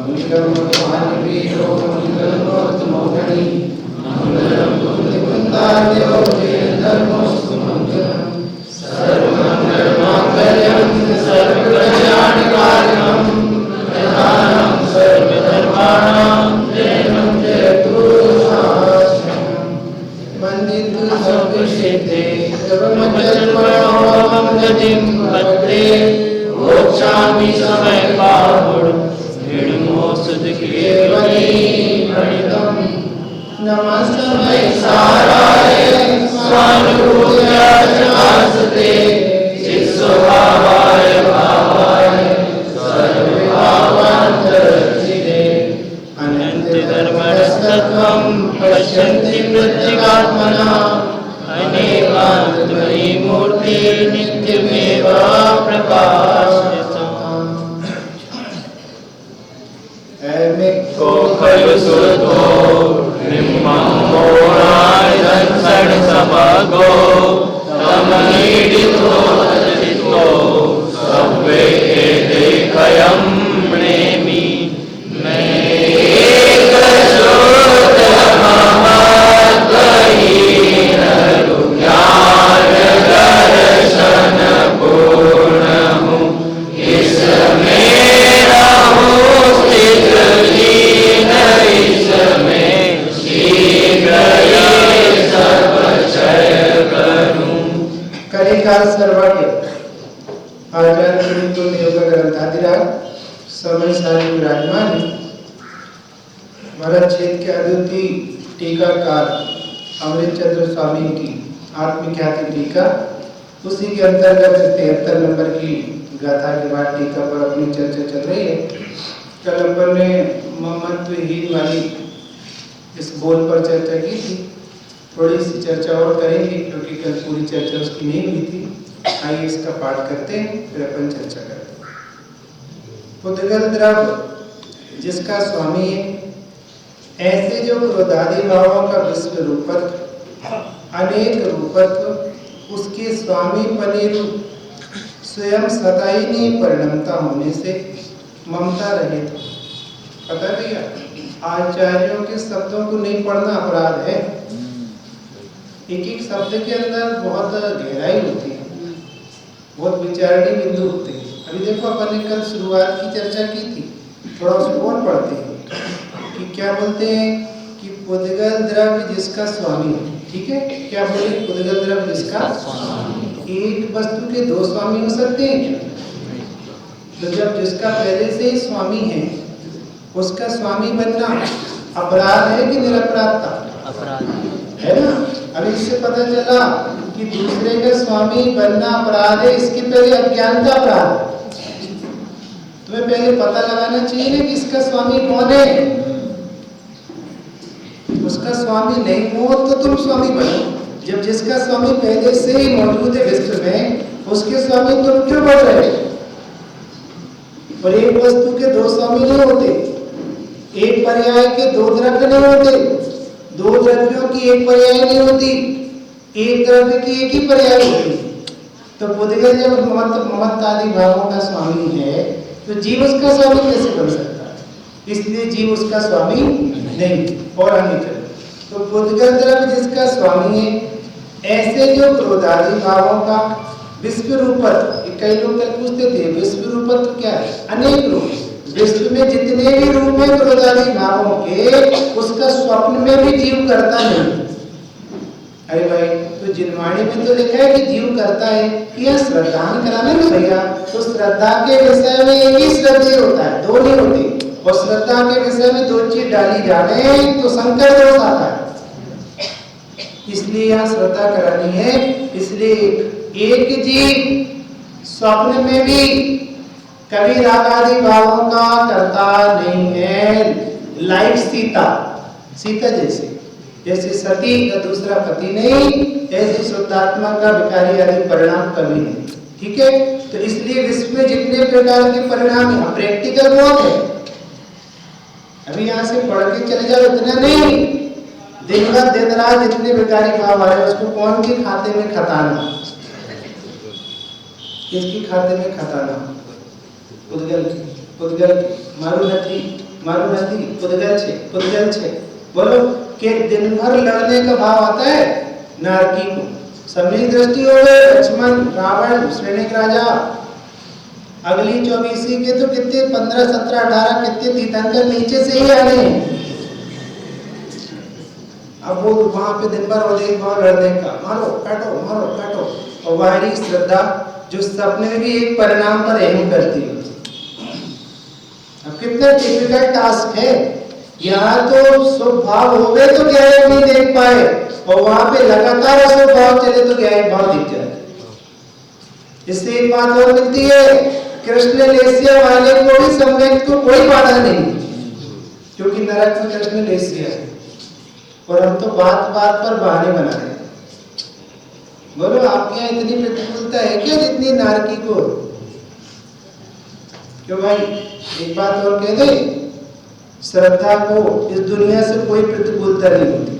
मंगलम मानवीयो मंगलमूर्त मोहनी मंगलम कुंदादेव धर्मोस्तु मंगलम सर्वमंगल मांगल्यम सर्वकल्याणकारिणम प्रधानम सर्वधर्माणां जयं जयतु शास्त्रम वंदितु सर्वसिद्धे सर्वमंगलमोहं गतिं भद्रे मोक्षामि समयपाहुः केवली प्रणितम् नमस्तमय साराय स्वानुभूयाय वासुते चित्स्वभावाय भावाय सर्वभावान्तरचिते अनन्तधर्मस्तत्त्वं पश्यन्ति प्रत्यगात्मना अनेकान्तमयी मूर्ति नित्यमेव प्रकाशयति को खलु सुतो निम्मोराय दर्शन समगो तमनीडितो चित्तो सब्वे देखयं प्रेमी मैं एक श्रोत महत्वहीन ज्ञान दर्शन पूर्ण हूँ इसमें रहूं स्थित कलिकाल सर्वज्ञ आचार्य गुरुकुल योग ग्रंथाधिराज समय सारी विराजमान भरत क्षेत्र के अद्वितीय टीकाकार अमृत चंद्र स्वामी की आत्मख्याति टीका उसी के अंतर्गत 73 नंबर की गाथा के बाद टीका पर अपनी चर्चा चल रही है। कल अपन ने ममत्वहीन वाली इस बोल पर चर्चा की थी, थोड़ी सी चर्चा और करेंगे क्योंकि कल पूरी चर्चा उसकी नहीं हुई थी। आइए इसका पाठ करते हैं फिर अपन चर्चा करते हैं। पुद्गल द्रव्य जिसका स्वामी है, ऐसे जो क्रोधादि भावों का विश्व रूपत्व अनेक रूपत्व उसके स्वामी पनेरु स्वयं सताई नहीं परिणमता होने से ममता रहित। पता भैया आचार्यों के शब्दों को नहीं पढ़ना अपराध है। एक एक शब्द के अंदर बहुत गहराई होती है, बहुत विचारणीय बिंदु होते हैं। अभी देखो अपन ने कल शुरुआत की चर्चा की थी, थोड़ा उसको और पढ़ते हैं कि क्या बोलते हैं कि पुद्गल द्रव्य जिसका स्वामी है। ठीक है, क्या बोले? पुद्गल द्रव्य जिसका स्वामी। एक वस्तु के दो स्वामी हो सकते हैं क्या? तो जब जिसका पहले से ही स्वामी है उसका स्वामी बनना अपराध है कि निरपराधता? अपराध है ना। अब इससे पता चला कि दूसरे का स्वामी बनना अपराध है, इसके पहले अज्ञानता अपराध है। तुम्हें पहले पता लगाना चाहिए ना कि इसका स्वामी कौन है। उसका स्वामी नहीं हो तो तुम स्वामी बनो। जब जिसका स्वामी पहले से ही मौजूद है विश्व में, उसके स्वामी तुम क्यों बन रहे हो? और एक वस्तु के दो स्वामी नहीं होते, एक पर्याय के दो द्रव्य नहीं होते, दो द्रव्यों की एक पर्याय नहीं होती, एक द्रव्य की एक ही पर्याय होती। तो पुद्गल जब ममत्व आदि भावों का स्वामी है तो जीव उसका स्वामी कैसे बन सकता है? इसलिए जीव उसका स्वामी नहीं। और आगे चलो तो पुद्गल द्रव्य जिसका स्वामी है, ऐसे जो क्रोधादि भावों का विश्व रूपत्व। कई लोग कल पूछते थे विश्व रूपत्व क्या है? अनेक रूप। विश्व में जितने भी रूप हैं क्रोधादि भावों के, उसका स्वप्न में भी जीव करता नहीं। अरे भाई तो जिनवाणी में तो लिखा है कि जीव करता है, यह श्रद्धान कराना ना भैया। तो श्रद्धा के विषय में एक ही श्रद्धेय होता है, दो नहीं होती। और श्रद्धा के विषय में दो चीज डाली जाने तो संकर दोष आता है। इसलिए यहाँ श्रद्धा करानी है। इसलिए एक जीव स्वप्न में भी कभी राग आदि भावों का करता नहीं है। लाइक सीता जैसे सती का दूसरा पति नहीं, ऐसे शुद्धात्मा का विकारी आदि परिणाम कभी नहीं। ठीक है, तो इसलिए विश्व में जितने प्रकार के परिणाम है प्रैक्टिकल बहुत है। अभी यहाँ से पढ़ के चले जाओ इतना नहीं, दिन रात जितने विकारी भाव आ रहे उसको कौन के खाते में खताना? किसके खाते में खताना? पुद्गल मारू नथी मालूम નથી पुद्गल छे बोलो कि दिन भर लड़ने का भाव आता है नारकी को। समय दृष्टि हो गए लक्ष्मण रावण श्रेणिक राजा अगली 24 के तो कितने 15 17 18 कितने तीर्थंकर नीचे से ही आ गए। अब वो वहां पे दिन भर और एक भाव लड़ने का मारो काटो और बाहरी श्रद्धा जो सपने में भी एक परिणाम पर अहम करती है। अब कितना डिफिकल्ट टास्क है। यहाँ तो शुभ भाव हो गए तो क्या है नहीं देख पाए और वहां पे लगातार अशुभ भाव चले तो क्या है भाव दिख जाए। इससे एक बात और मिलती है कृष्ण लेसिया वाले को भी सम्यक को कोई बाधा नहीं क्योंकि नरक में कृष्ण लेसिया है और हम तो बात पर बहाने बना रहे हैं। बोलो आपके यहाँ इतनी प्रतिकूलता है क्या जितनी नारकी को? क्यों भाई एक बात और कह दे श्रद्धा को इस दुनिया से कोई प्रतिकूलता नहीं होती।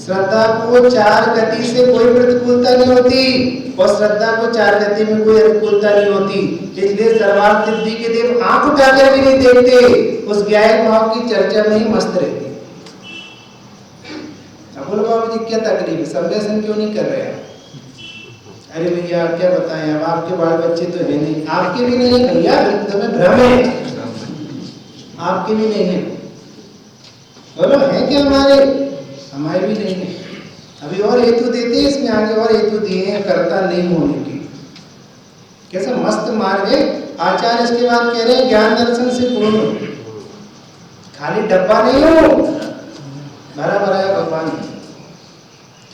श्रद्धा को 4 गति से कोई प्रतिकूलता नहीं होती और श्रद्धा को 4 गति में कोई अनुकूलता नहीं होती। इसलिए सर्वार्थ सिद्धि के देव आंख उठाकर भी नहीं देखते उस ज्ञान भाव की चर्चा में ही मस्त रहते। अब बोलो बाबू जी क्या तकलीफ है संवेदन क्यों नहीं कर रहे? अरे भैया क्या बताएं अब आपके बाल बच्चे तो है नहीं। आपके भी नहीं भैया तुम्हें भ्रम है आपके भी नहीं है। बोलो है क्या हमारे भी नहीं है। अभी और हेतु देते हैं इसमें आगे और हेतु दिए हैं कर्ता नहीं होने की। कैसा मस्त मार्ग है। आचार्य इसके बाद कह रहे हैं ज्ञान दर्शन से पूर्ण खाली डब्बा नहीं हो भरा भरा है भगवान।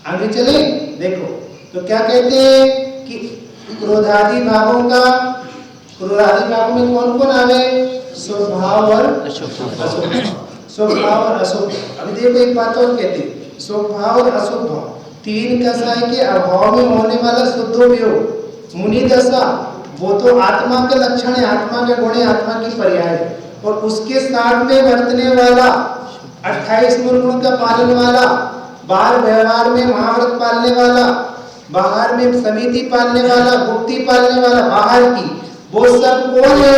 आगे चले देखो तो क्या कहते हैं कि क्रोधादि भावों में कौन कौन आवे? स्वभाव और अशुभ। स्वभाव और अशुभ। अभी देखो एक बात और कहते हैं स्वभाव और अशुभ भाव 3 कसाय के अभाव में होने वाला शुद्धोपयोग मुनि दशा वो तो आत्मा का लक्षण है आत्मा का गुण है आत्मा की पर्याय है और उसके साथ में वर्तने वाला 28 मूल गुण का पालन वाला बाहर व्यवहार में महाव्रत पालने वाला बाहर में समिति पालने वाला गुप्ती पालने वाला बाहर की वो सब कौन है?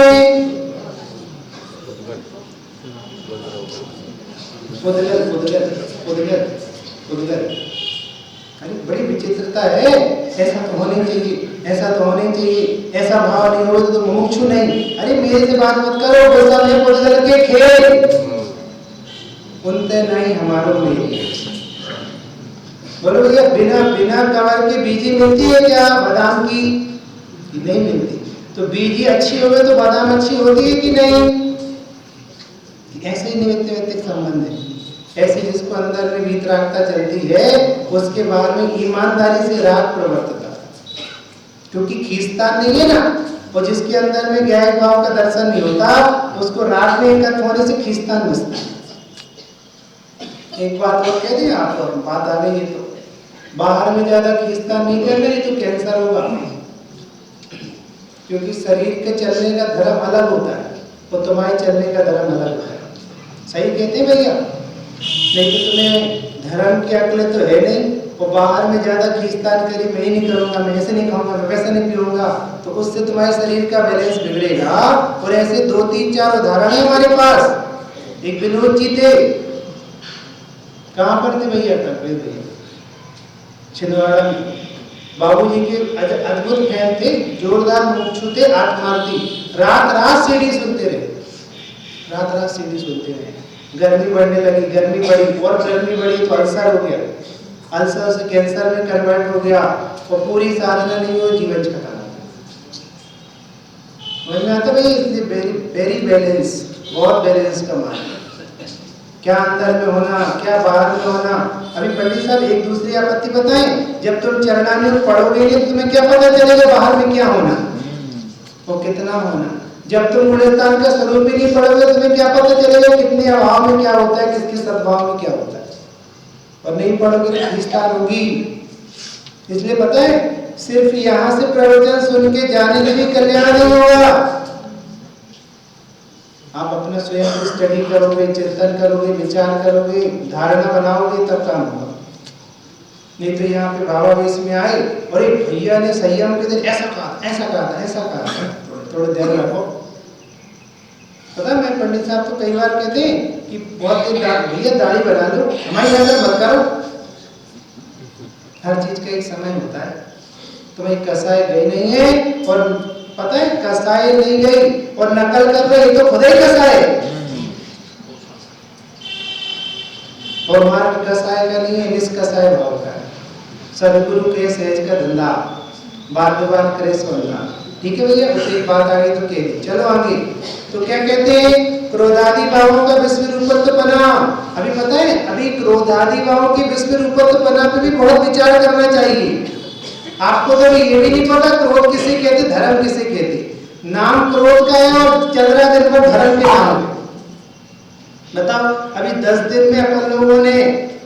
पुद्गल। अरे बड़ी विचित्रता है। ऐसा तो होने चाहिए ऐसा भाव नहीं हो तो मुमुक्षु नहीं। अरे मेरे से बात मत करो वो सब है पुद्गल के खेल उनते नहीं हमारो में। बोलो भैया बिना कवर के बीजी मिलती है क्या बादाम की? नहीं मिलती। तो बीजी अच्छी हो गई तो बादाम अच्छी होती है कि नहीं? ऐसे ही निमित्त संबंध है। ऐसे जिसको अंदर में वीतरागता चलती है उसके बाद में ईमानदारी से राग प्रवर्तता क्योंकि खींचतान नहीं है ना। और जिसके अंदर में ज्ञान भाव का दर्शन नहीं होता उसको राग में एकत्र होने से खींचतान बसता है। एक बात और कह दें आपको बात आ गई है तो बाहर में ज्यादा खींचतान नहीं करना नहीं तो कैंसर होगा क्योंकि शरीर के चलने का धर्म अलग होता है और तुम्हारे चलने का धर्म अलग होता है। सही कहते हैं भैया? नहीं तो तुम्हें धर्म की अकल तो है नहीं और बाहर में ज्यादा खींचतान करी मैं ही नहीं करूंगा मैं ऐसे नहीं खाऊंगा मैं वैसे नहीं पीऊंगा तो उससे तुम्हारे शरीर का बैलेंस बिगड़ेगा। और ऐसे 2 3 4 उदाहरण है हमारे पास। एक विनोद जी थे कहाँ पर थे भैया? भैया छिंदवाड़ा में बाबूजी के अद्भुत फैन थे जोरदार मुमुक्षु थे आत्मार्थी। रात सीढ़ी सुनते रहे गर्मी बढ़ने लगी गर्मी बढ़ी और गर्मी बढ़ी तो अल्सर हो गया अल्सर से कैंसर में कन्वर्ट हो गया और पूरी साधना नहीं हुई जीवन खत्म हो गया। में आता भाई वेरी बैलेंस बहुत बैलेंस का मान क्या अंदर में होना क्या बाहर में होना। अभी पंडित साहब एक दूसरी आपत्ति बताएं जब तुम चरणामृत पढ़ोगे तो तुम्हें क्या पता चलेगा बाहर में क्या होना और कितना होना। जब तुम गुणस्थान का स्वरूप ही नहीं पढ़ोगे तुम्हें क्या पता चलेगा कितने अभाव में क्या होता है किसके सद्भाव में क्या होता है। और नहीं पढ़ोगे तो खींचतान होगी। इसलिए पता है सिर्फ यहाँ से प्रवचन सुन के जाने के लिए कल्याण नहीं होगा। आप अपना स्वयं स्टडी करोगे चिंतन करोगे विचार करोगे धारणा बनाओगे तब काम होगा। नहीं तो यहाँ पे भावावेश में आए और एक भैया ने संयम के दिन ऐसा कहा थोड़े ध्यान रखो पता है मैं पंडित साहब तो कई बार कहते हैं कि बहुत दिन भैया दाढ़ी बना लो, हमारी नजर मत करो। हर चीज का एक समय होता है। तो भाई कसाई गई नहीं है, और पता है कसाई नहीं गई और नकल कर रही तो खुद ही कसाई, और मार्ग कसाई का नहीं है, निष्कसाय भाव का है। सदगुरु के सहज का धंधा, बात विवाद करे सुनना। ठीक है भैया, बस एक बात आ गई तो कह दी। चलो आगे। तो क्या कहते हैं, क्रोधादि भावों का विश्व रूपत्वपना। अभी पता है, अभी क्रोधादि भावों के विश्व रूपत्वपना पे भी बहुत विचार करना चाहिए। आपको तो ये भी नहीं पता क्रोध किसे कहते, धर्म किसे कहते। नाम क्रोध का है और चल रहा दिन भर धर्म के नाम। बताओ, अभी 10 दिन में अपन लोगों ने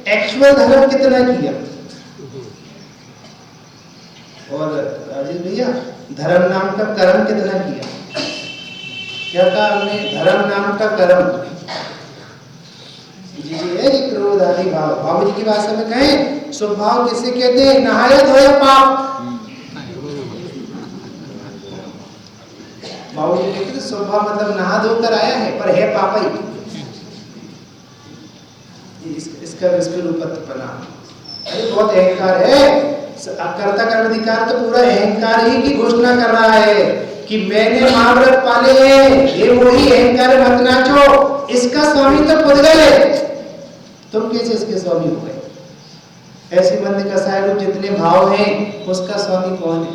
एक्चुअल धर्म कितना किया? और राजेश भैया, धर्म नाम का कर्म कितना किया? क्या कहा हमने? धर्म नाम का कर्म। जी है क्रोध आदि भाव। बाबू जी की भाषा में कहें, स्वभाव किसे कहते हैं? नहाया धोया पाप। बाबू जी कहते हैं स्वभाव मतलब नहा धोकर आया है पर है पापा ही। इसका विश्व रूपत्वपना। अरे बहुत अहंकार है। कर्ता कर्म अधिकार तो पूरा अहंकार ही की घोषणा कर रहा है कि मैंने महाव्रत पाले हैं, ये वही अहंकार मत नाचो। इसका स्वामी तो खुद गए, तुम कैसे इसके स्वामी हो गए? ऐसे मंद कसाय रूप जितने भाव हैं, उसका स्वामी कौन है?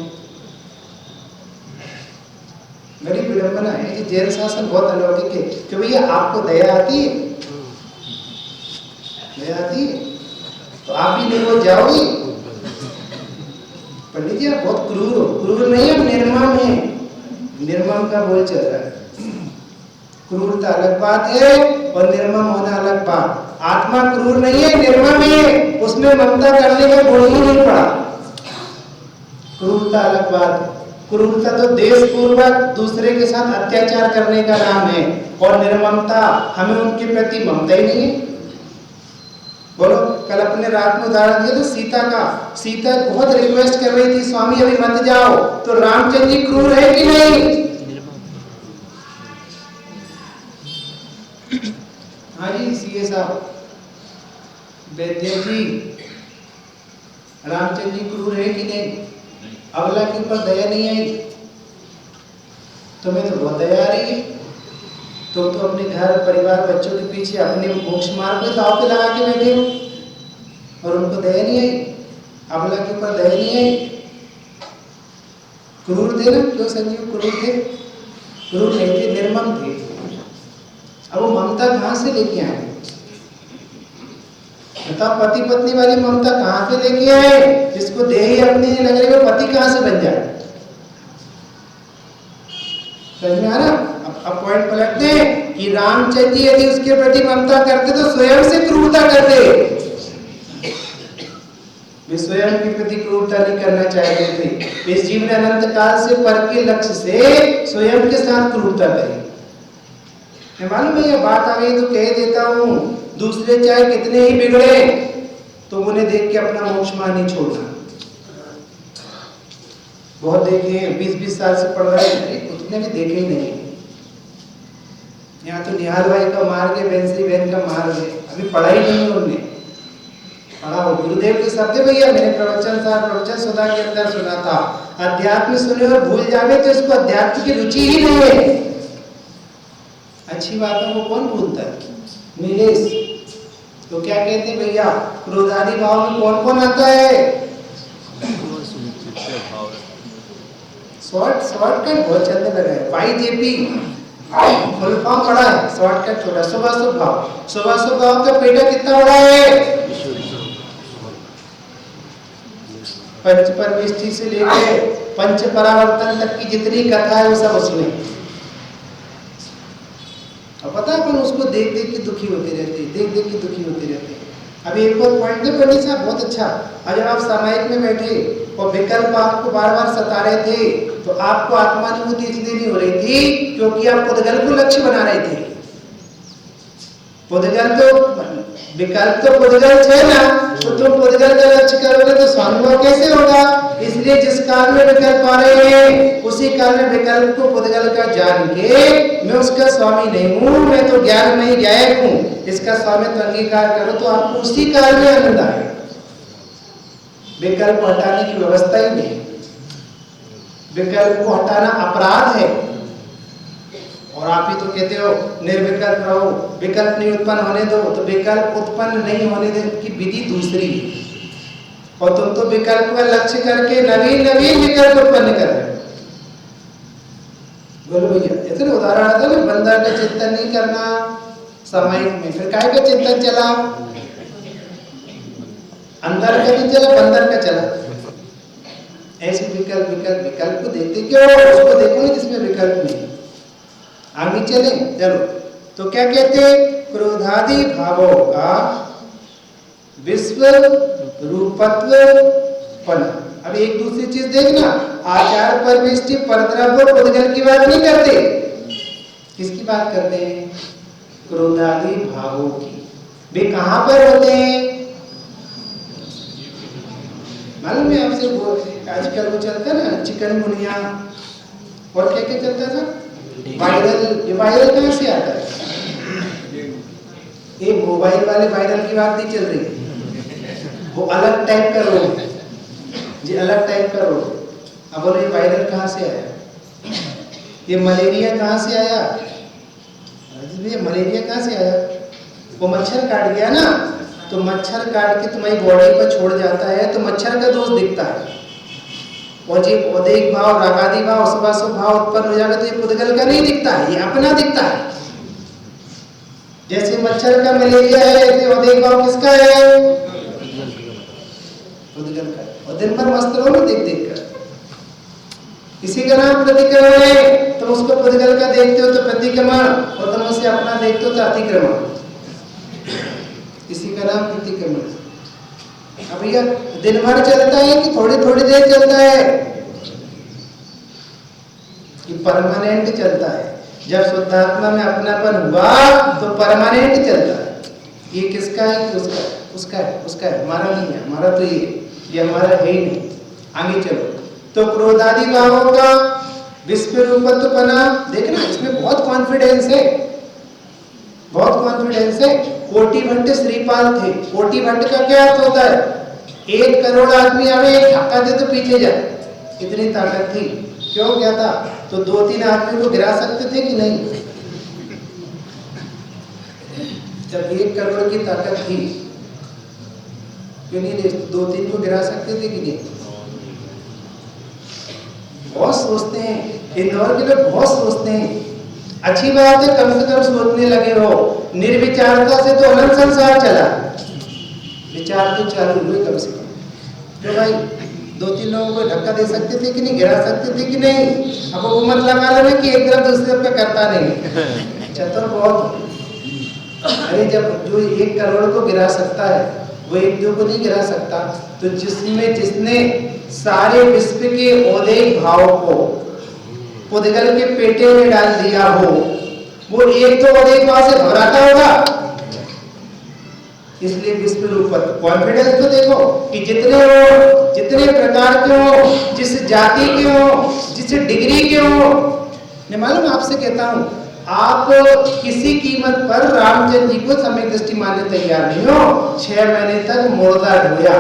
बड़ी विडंबना है कि जैन शासन बहुत अलौकिक है। कि भैया आपको दया आती है, दया आती है तो आप भी निर्मल जाओगे। पंडित जी आप बहुत क्रूर हो। क्रूर नहीं, हम निर्मम है। निर्मम का बोल चल रहा है। क्रूरता अलग बात है और निर्मम होना अलग बात। आत्मा क्रूर नहीं है, निर्मम है, उसमें ममता करने का गुण ही नहीं पड़ा। क्रूरता अलग बात है। क्रूरता तो देशपूर्वक दूसरे के साथ अत्याचार करने का नाम है, और निर्ममता हमें उनके प्रति ममता ही नहीं है। बोलो, कल अपने रात में उदाहरण दिया तो सीता का। सीता बहुत रिक्वेस्ट कर रही थी, स्वामी अभी मत जाओ। तो रामचंद्र जी क्रूर है कि नहीं? हाँ जी सीए साहब, वैद्य जी, रामचंद्र जी क्रूर है कि नहीं? अगला के ऊपर दया नहीं आई? तुम्हें तो बहुत दया आ रही है। तुम तो अपने घर परिवार बच्चों के पीछे अपने मोक्ष मार्ग में दांव पे लगा के बैठे हो, और उनको दया नहीं आई। अबला के ऊपर दया नहीं आई। क्रूर थे ना? क्यों संजीव क्रूर थे? क्रूर नहीं थे, निर्मम थे। अब वो ममता कहां से लेके आए? बताओ, पति पत्नी वाली ममता कहां से लेके आए? जिसको देह ही अपने ही लग रही है, पति कहां से बन जाए? समझ में आ रहा? अब पॉइंट पलटते हैं कि रामचंद्र जी यदि उसके प्रति ममता करते तो स्वयं से क्रूरता करते। वे स्वयं के प्रति क्रूरता नहीं करना चाहते थे। इस जीवन अनंत काल से पर के लक्ष्य से स्वयं के साथ क्रूरता करें। मैं मालूम है ये बात आ गई तो कह देता हूं, दूसरे चाहे कितने ही बिगड़े तो उन्हें देख के अपना मोक्ष मार्ग नहीं छोड़ना। बहुत देखे हैं, 20-20 साल से पढ़ रहे हैं, उसने भी देखे ही नहीं। यहाँ तो निहाल भाई का मार्ग है, बेंसरी बहन का मार्ग है, अभी पढ़ा ही नहीं उन्होंने। पढ़ा हो गुरुदेव के शब्द है भैया, मैंने प्रवचन सुधा के अंदर सुना था, अध्यात्म सुने और भूल जावे तो इसको अध्यात्म की रुचि ही नहीं है। अच्छी बातों को कौन भूलता है? नीलेश तो क्या कहते भैया, क्रोधादि भाव में कौन कौन आता है? शॉर्टकट बहुत चलने लगा है। YJP फुल फॉर्म बड़ा है, शॉर्टकट छोटा। शुभाशुभ भाव, शुभाशुभ भाव का पेटा कितना बड़ा है? पंच परमेष्टि से लेकर पंच परावर्तन तक की जितनी कथा है वो सब उसमें। और पता है अपन उसको देख देख के दुखी होते रहते हैं, देख देख के दुखी होते रहते हैं। अभी एक और पॉइंट है पंडित साहब बहुत अच्छा। अगर आप सामायिक में बैठे और विकल्प आपको बार बार सता रहे थे तो आपको आत्मानुभूति इसलिए नहीं हो रही थी क्योंकि आप खुद को लक्ष्य बना रहे थे। पुद्गल तो विकल्प तो पुद्गल है ना, तो तुम पुद्गल का लक्ष्य करोगे तो स्वानुभव कैसे होगा? इसलिए जिस काल में विकल्प आ रहे हैं उसी काल में विकल्प को पुद्गल का जान के मैं उसका स्वामी नहीं हूँ, मैं तो ज्ञान में ही गायक हूँ, इसका स्वामित्व अंगीकार करो तो आपको उसी काल में आनंद आएगा। विकल्प हटाने की व्यवस्था ही नहीं, विकल्प को हटाना अपराध है। और आप ही तो कहते हो निर्विकल्प रहो, विकल्प नहीं उत्पन्न होने दो, तो विकल्प उत्पन्न नहीं होने देने की विधि दूसरी है, और तुम तो विकल्प का लक्ष्य करके नवीन नवीन विकल्प उत्पन्न कर रहे हो। बोलो भैया, ऐसे उदाहरण आता है ना, बंदर का चिंतन नहीं करना सामायिक में, फिर काहे का चिंतन चला? अंदर का नहीं चला, बंदर का चला। ऐसे विकल्प विकल्प विकल्प को देखते क्यों? उसको देखो ना जिसमें विकल्प नहीं। आगे चले चलो, तो क्या कहते हैं? क्रोधादि भावों का विश्व रूपत्व पन। अब एक दूसरी चीज देखना, आचार परमिष्टि परद्रव्य पुद्गल की बात नहीं करते, किसकी बात करते हैं? क्रोधादि भावों की। वे कहां पर होते हैं? मालूम है आपसे, आजकल वो चलता है ना चिकनगुनिया, और क्या क्या चलता था वायरल। ये वायरल कहां से आता है? ये मोबाइल वाले वायरल की बात नहीं चल रही, वो अलग टाइप का रोग, जी अलग टाइप का रोग। अब बोलो ये वायरल कहां से आया? ये मलेरिया कहां से आया? ये मलेरिया कहां से आया? वो मच्छर काट गया ना, तो मच्छर काट के तुम्हारी बॉडी पर छोड़ जाता है तो मच्छर का दोष दिखता है, और जो औदेक भाव रागादि भाव स्वभाव भाव उत्पन्न हो जाएगा तो ये पुद्गल का नहीं दिखता है, ये अपना दिखता है। जैसे मच्छर का मलेरिया है, ऐसे औदेक भाव किसका है? पुद्गल का। और दिन भर मस्त रहो ना देख देख कर, इसी का नाम प्रतिक्रमण है। तुम उसको पुद्गल का देखते हो तो प्रतिक्रमण, और तुम उसे अपना देखते हो तो अतिक्रमण, इसी का नाम प्रतिक्रमण। अब भैया दिन भर चलता है कि थोड़ी थोड़ी देर चलता है? कि परमानेंट चलता है। जब शुद्धात्मा में अपनापन हुआ तो परमानेंट चलता है। ये किसका है? कि उसका है, उसका है, उसका है, हमारा नहीं है, हमारा तो ये हमारा है ही नहीं। आगे चलो, तो क्रोधादि भावों का विश्व रूपत्वपना देखना, इसमें बहुत कॉन्फिडेंस है, बहुत कॉन्फिडेंस है। कोटि भट्ट श्रीपाल थे। कोटि भट्ट का क्या अर्थ होता है? 1 करोड़ आदमी आवे, एक धक्का दे तो पीछे जाए, इतनी ताकत थी। क्यों क्या था? तो 2-3 आदमी को गिरा सकते थे कि नहीं? जब 1 करोड़ की ताकत थी, क्यों नहीं 2-3 को गिरा सकते थे कि नहीं? बहुत सोचते हैं, इंदौर के लोग बहुत सोचते हैं। अच्छी बात है, कम से कम सोचने लगे हो। निर्विचारता से तो अनंत संसार चला, विचार तो चालू हुए कम से कम। तो भाई 2-3 लोगों को धक्का दे सकते थे कि नहीं, गिरा सकते थे कि नहीं? अब वो मत लगा लेना कि एक तरफ दूसरे तरफ करता नहीं, चतुर बहुत। अरे जब जो 1 करोड़ को गिरा सकता है वो 1-2 को नहीं गिरा सकता। तो जिसने सारे विश्व के औदेक भाव को पुद्गल के पेटे में डाल दिया हो, वो एक तो औदेक भाव से घबराता होगा। इसलिए विश्व रूपत्व कॉन्फिडेंस तो देखो कि जितने हो, जितने प्रकार के हो, जिस जाति के हो, जिस डिग्री के हो। मैं मालूम आपसे कहता हूं, आप किसी कीमत पर रामचंद्र जी को सम्यक दृष्टि मानने तैयार नहीं हो। 6 महीने तक मुर्दा ढोया,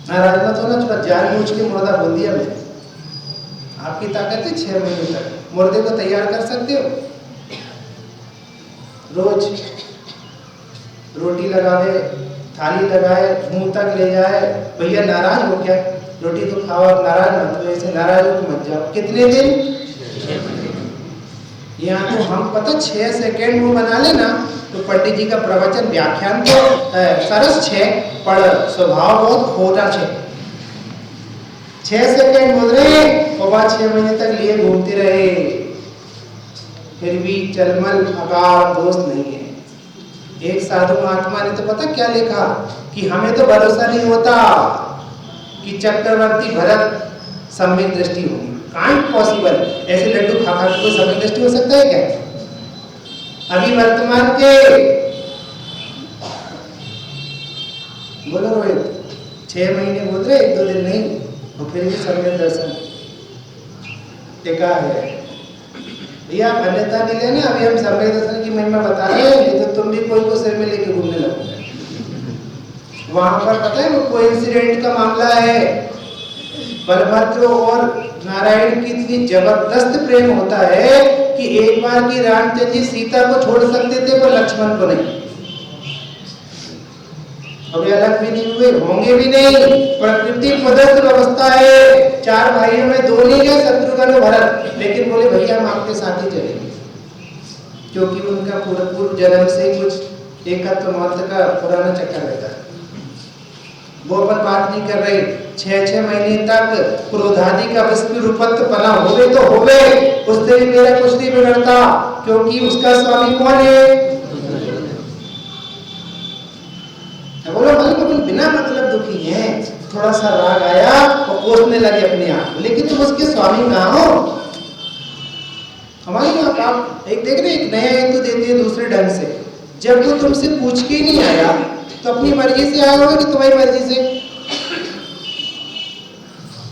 नाराज मत होना, थोड़ा जानबूझ के मुर्दा बोल दिया मैंने। आपकी ताकत है 6 महीने तक मुर्दे को तैयार कर सकते हो। रोज रोटी लगावे, थाली लगाए, मुंह तक ले जाए। भैया नाराज हो क्या? रोटी तो खाओ, नाराज मत हो, ऐसे नाराज हो तो मत जाओ। कितने दिन? यहाँ तो हम पता 6 सेकेंड वो बना लेना तो पंडित जी का प्रवचन व्याख्यान तो सरस 6 पर स्वभाव बहुत खोटा 6 सेकेंड बोल रहे और बाद 6 महीने तक लिए घूमते रहे, फिर भी चलमल अकाल दोस्त नहीं है। एक साधु महात्मा ने तो पता क्या लिखा कि हमें तो भरोसा नहीं होता कि चक्रवर्ती भरत सम्यक दृष्टि होगी। कांट पॉसिबल, ऐसे लड्डू खा खा कोई सम्यक दृष्टि हो सकता है क्या? अभी वर्तमान के बोलो रोहित 6 महीने बोल रहे, 1-2 दिन नहीं, और फिर भी सम्यक दर्शन टिका है। भैया आप अन्यथा नहीं लेना, अभी हम सम्यक दर्शन की महिमा बता रहे हैं, नहीं तो तुम भी कोई को सिर में लेके घूमने लगोगे। वहां पर पता है वो कोइंसिडेंट का मामला है, बलभद्र और नारायण की इतनी जबरदस्त प्रेम होता है कि एक बार की रामचंद्र जी सीता को छोड़ सकते थे पर लक्ष्मण को नहीं। अभी अलग भी नहीं हुए, होंगे भी नहीं, प्रकृति प्रदत्त अवस्था है। 4 भाइयों में 2 नहीं गए, शत्रुघ्न और भरत, लेकिन बोले भैया हम आपके साथ ही चलेंगे, क्योंकि उनका पूर्व जन्म से कुछ एकत्व महत्व का पुराना चक्कर रहता है। वो अपन बात नहीं कर रहे। 6-6 महीने तक क्रोधादि का विस्फुट रूपत्व बना होवे तो होवे, उससे भी मेरा कुछ नहीं बिगड़ता, क्योंकि उसका स्वामी कौन है? बोलो बिल्कुल बिना मतलब दुखी है, थोड़ा सा राग आया और कोसने लगे अपने आप, लेकिन तुम उसके स्वामी कहाँ हो? हमारी बात आप एक देख रहे, एक नया हेतु देते हैं दूसरे ढंग से। जब वो तुमसे पूछ के नहीं आया तो अपनी मर्जी से आया होगा कि तुम्हारी मर्जी से?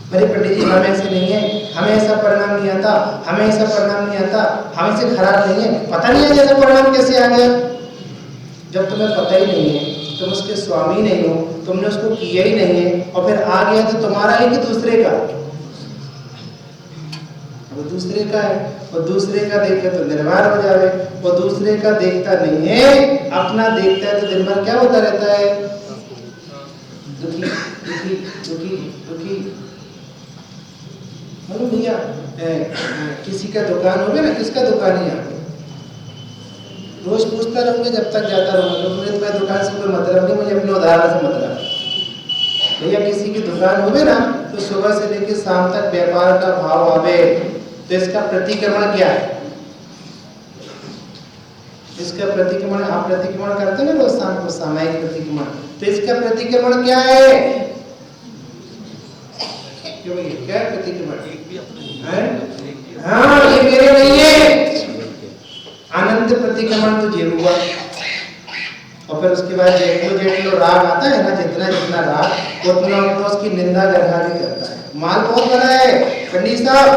अरे पंडित जी हमें ऐसे नहीं है, हमें ऐसा परिणाम नहीं आता, हमें ऐसा परिणाम नहीं आता, हमें से खराब नहीं है, पता नहीं है ऐसा परिणाम कैसे आ गया। जब तुम्हें पता ही नहीं है, तुम उसके स्वामी नहीं हो, तुमने उसको किया ही नहीं है, और फिर आ गया तो तुम्हारा है कि दूसरे का? वो दूसरे का है, और दूसरे का देखे तो निर्भर हो जावे, वो दूसरे का देखता नहीं है, अपना देखता है तो दिन भर क्या होता रहता है? दुखी दुखी दुखी दुखी। बोलो भैया किसी का दुकान होगा ना, किसका दुकान है यहाँ? रोज पूछता रहूंगा जब तक जाता रहूंगा, मुझे तुम्हारी दुकान से कोई मतलब नहीं, मुझे अपने उदाहरण से मतलब। भैया किसी की दुकान होवे ना तो सुबह से लेकर शाम तक व्यापार का भाव आवे, तो इसका प्रतिक्रमण क्या है? इसका प्रतिक्रमण आप प्रतिक्रमण करते हैं ना रोज शाम को, सामायिक प्रतिक्रमण, तो इसका प्रतिक्रमण क्या है? क्यों भैया क्या है प्रतिक्रमण? हाँ ये मेरे नहीं है, आनंद प्रतिक्रमण तो ये हुआ। और फिर उसके बाद जेठलो राग आता है ना, जितना जितना राग उतना उतना उसकी निंदा गढ़ा भी करता है। माल बहुत बड़ा है पंडित साहब,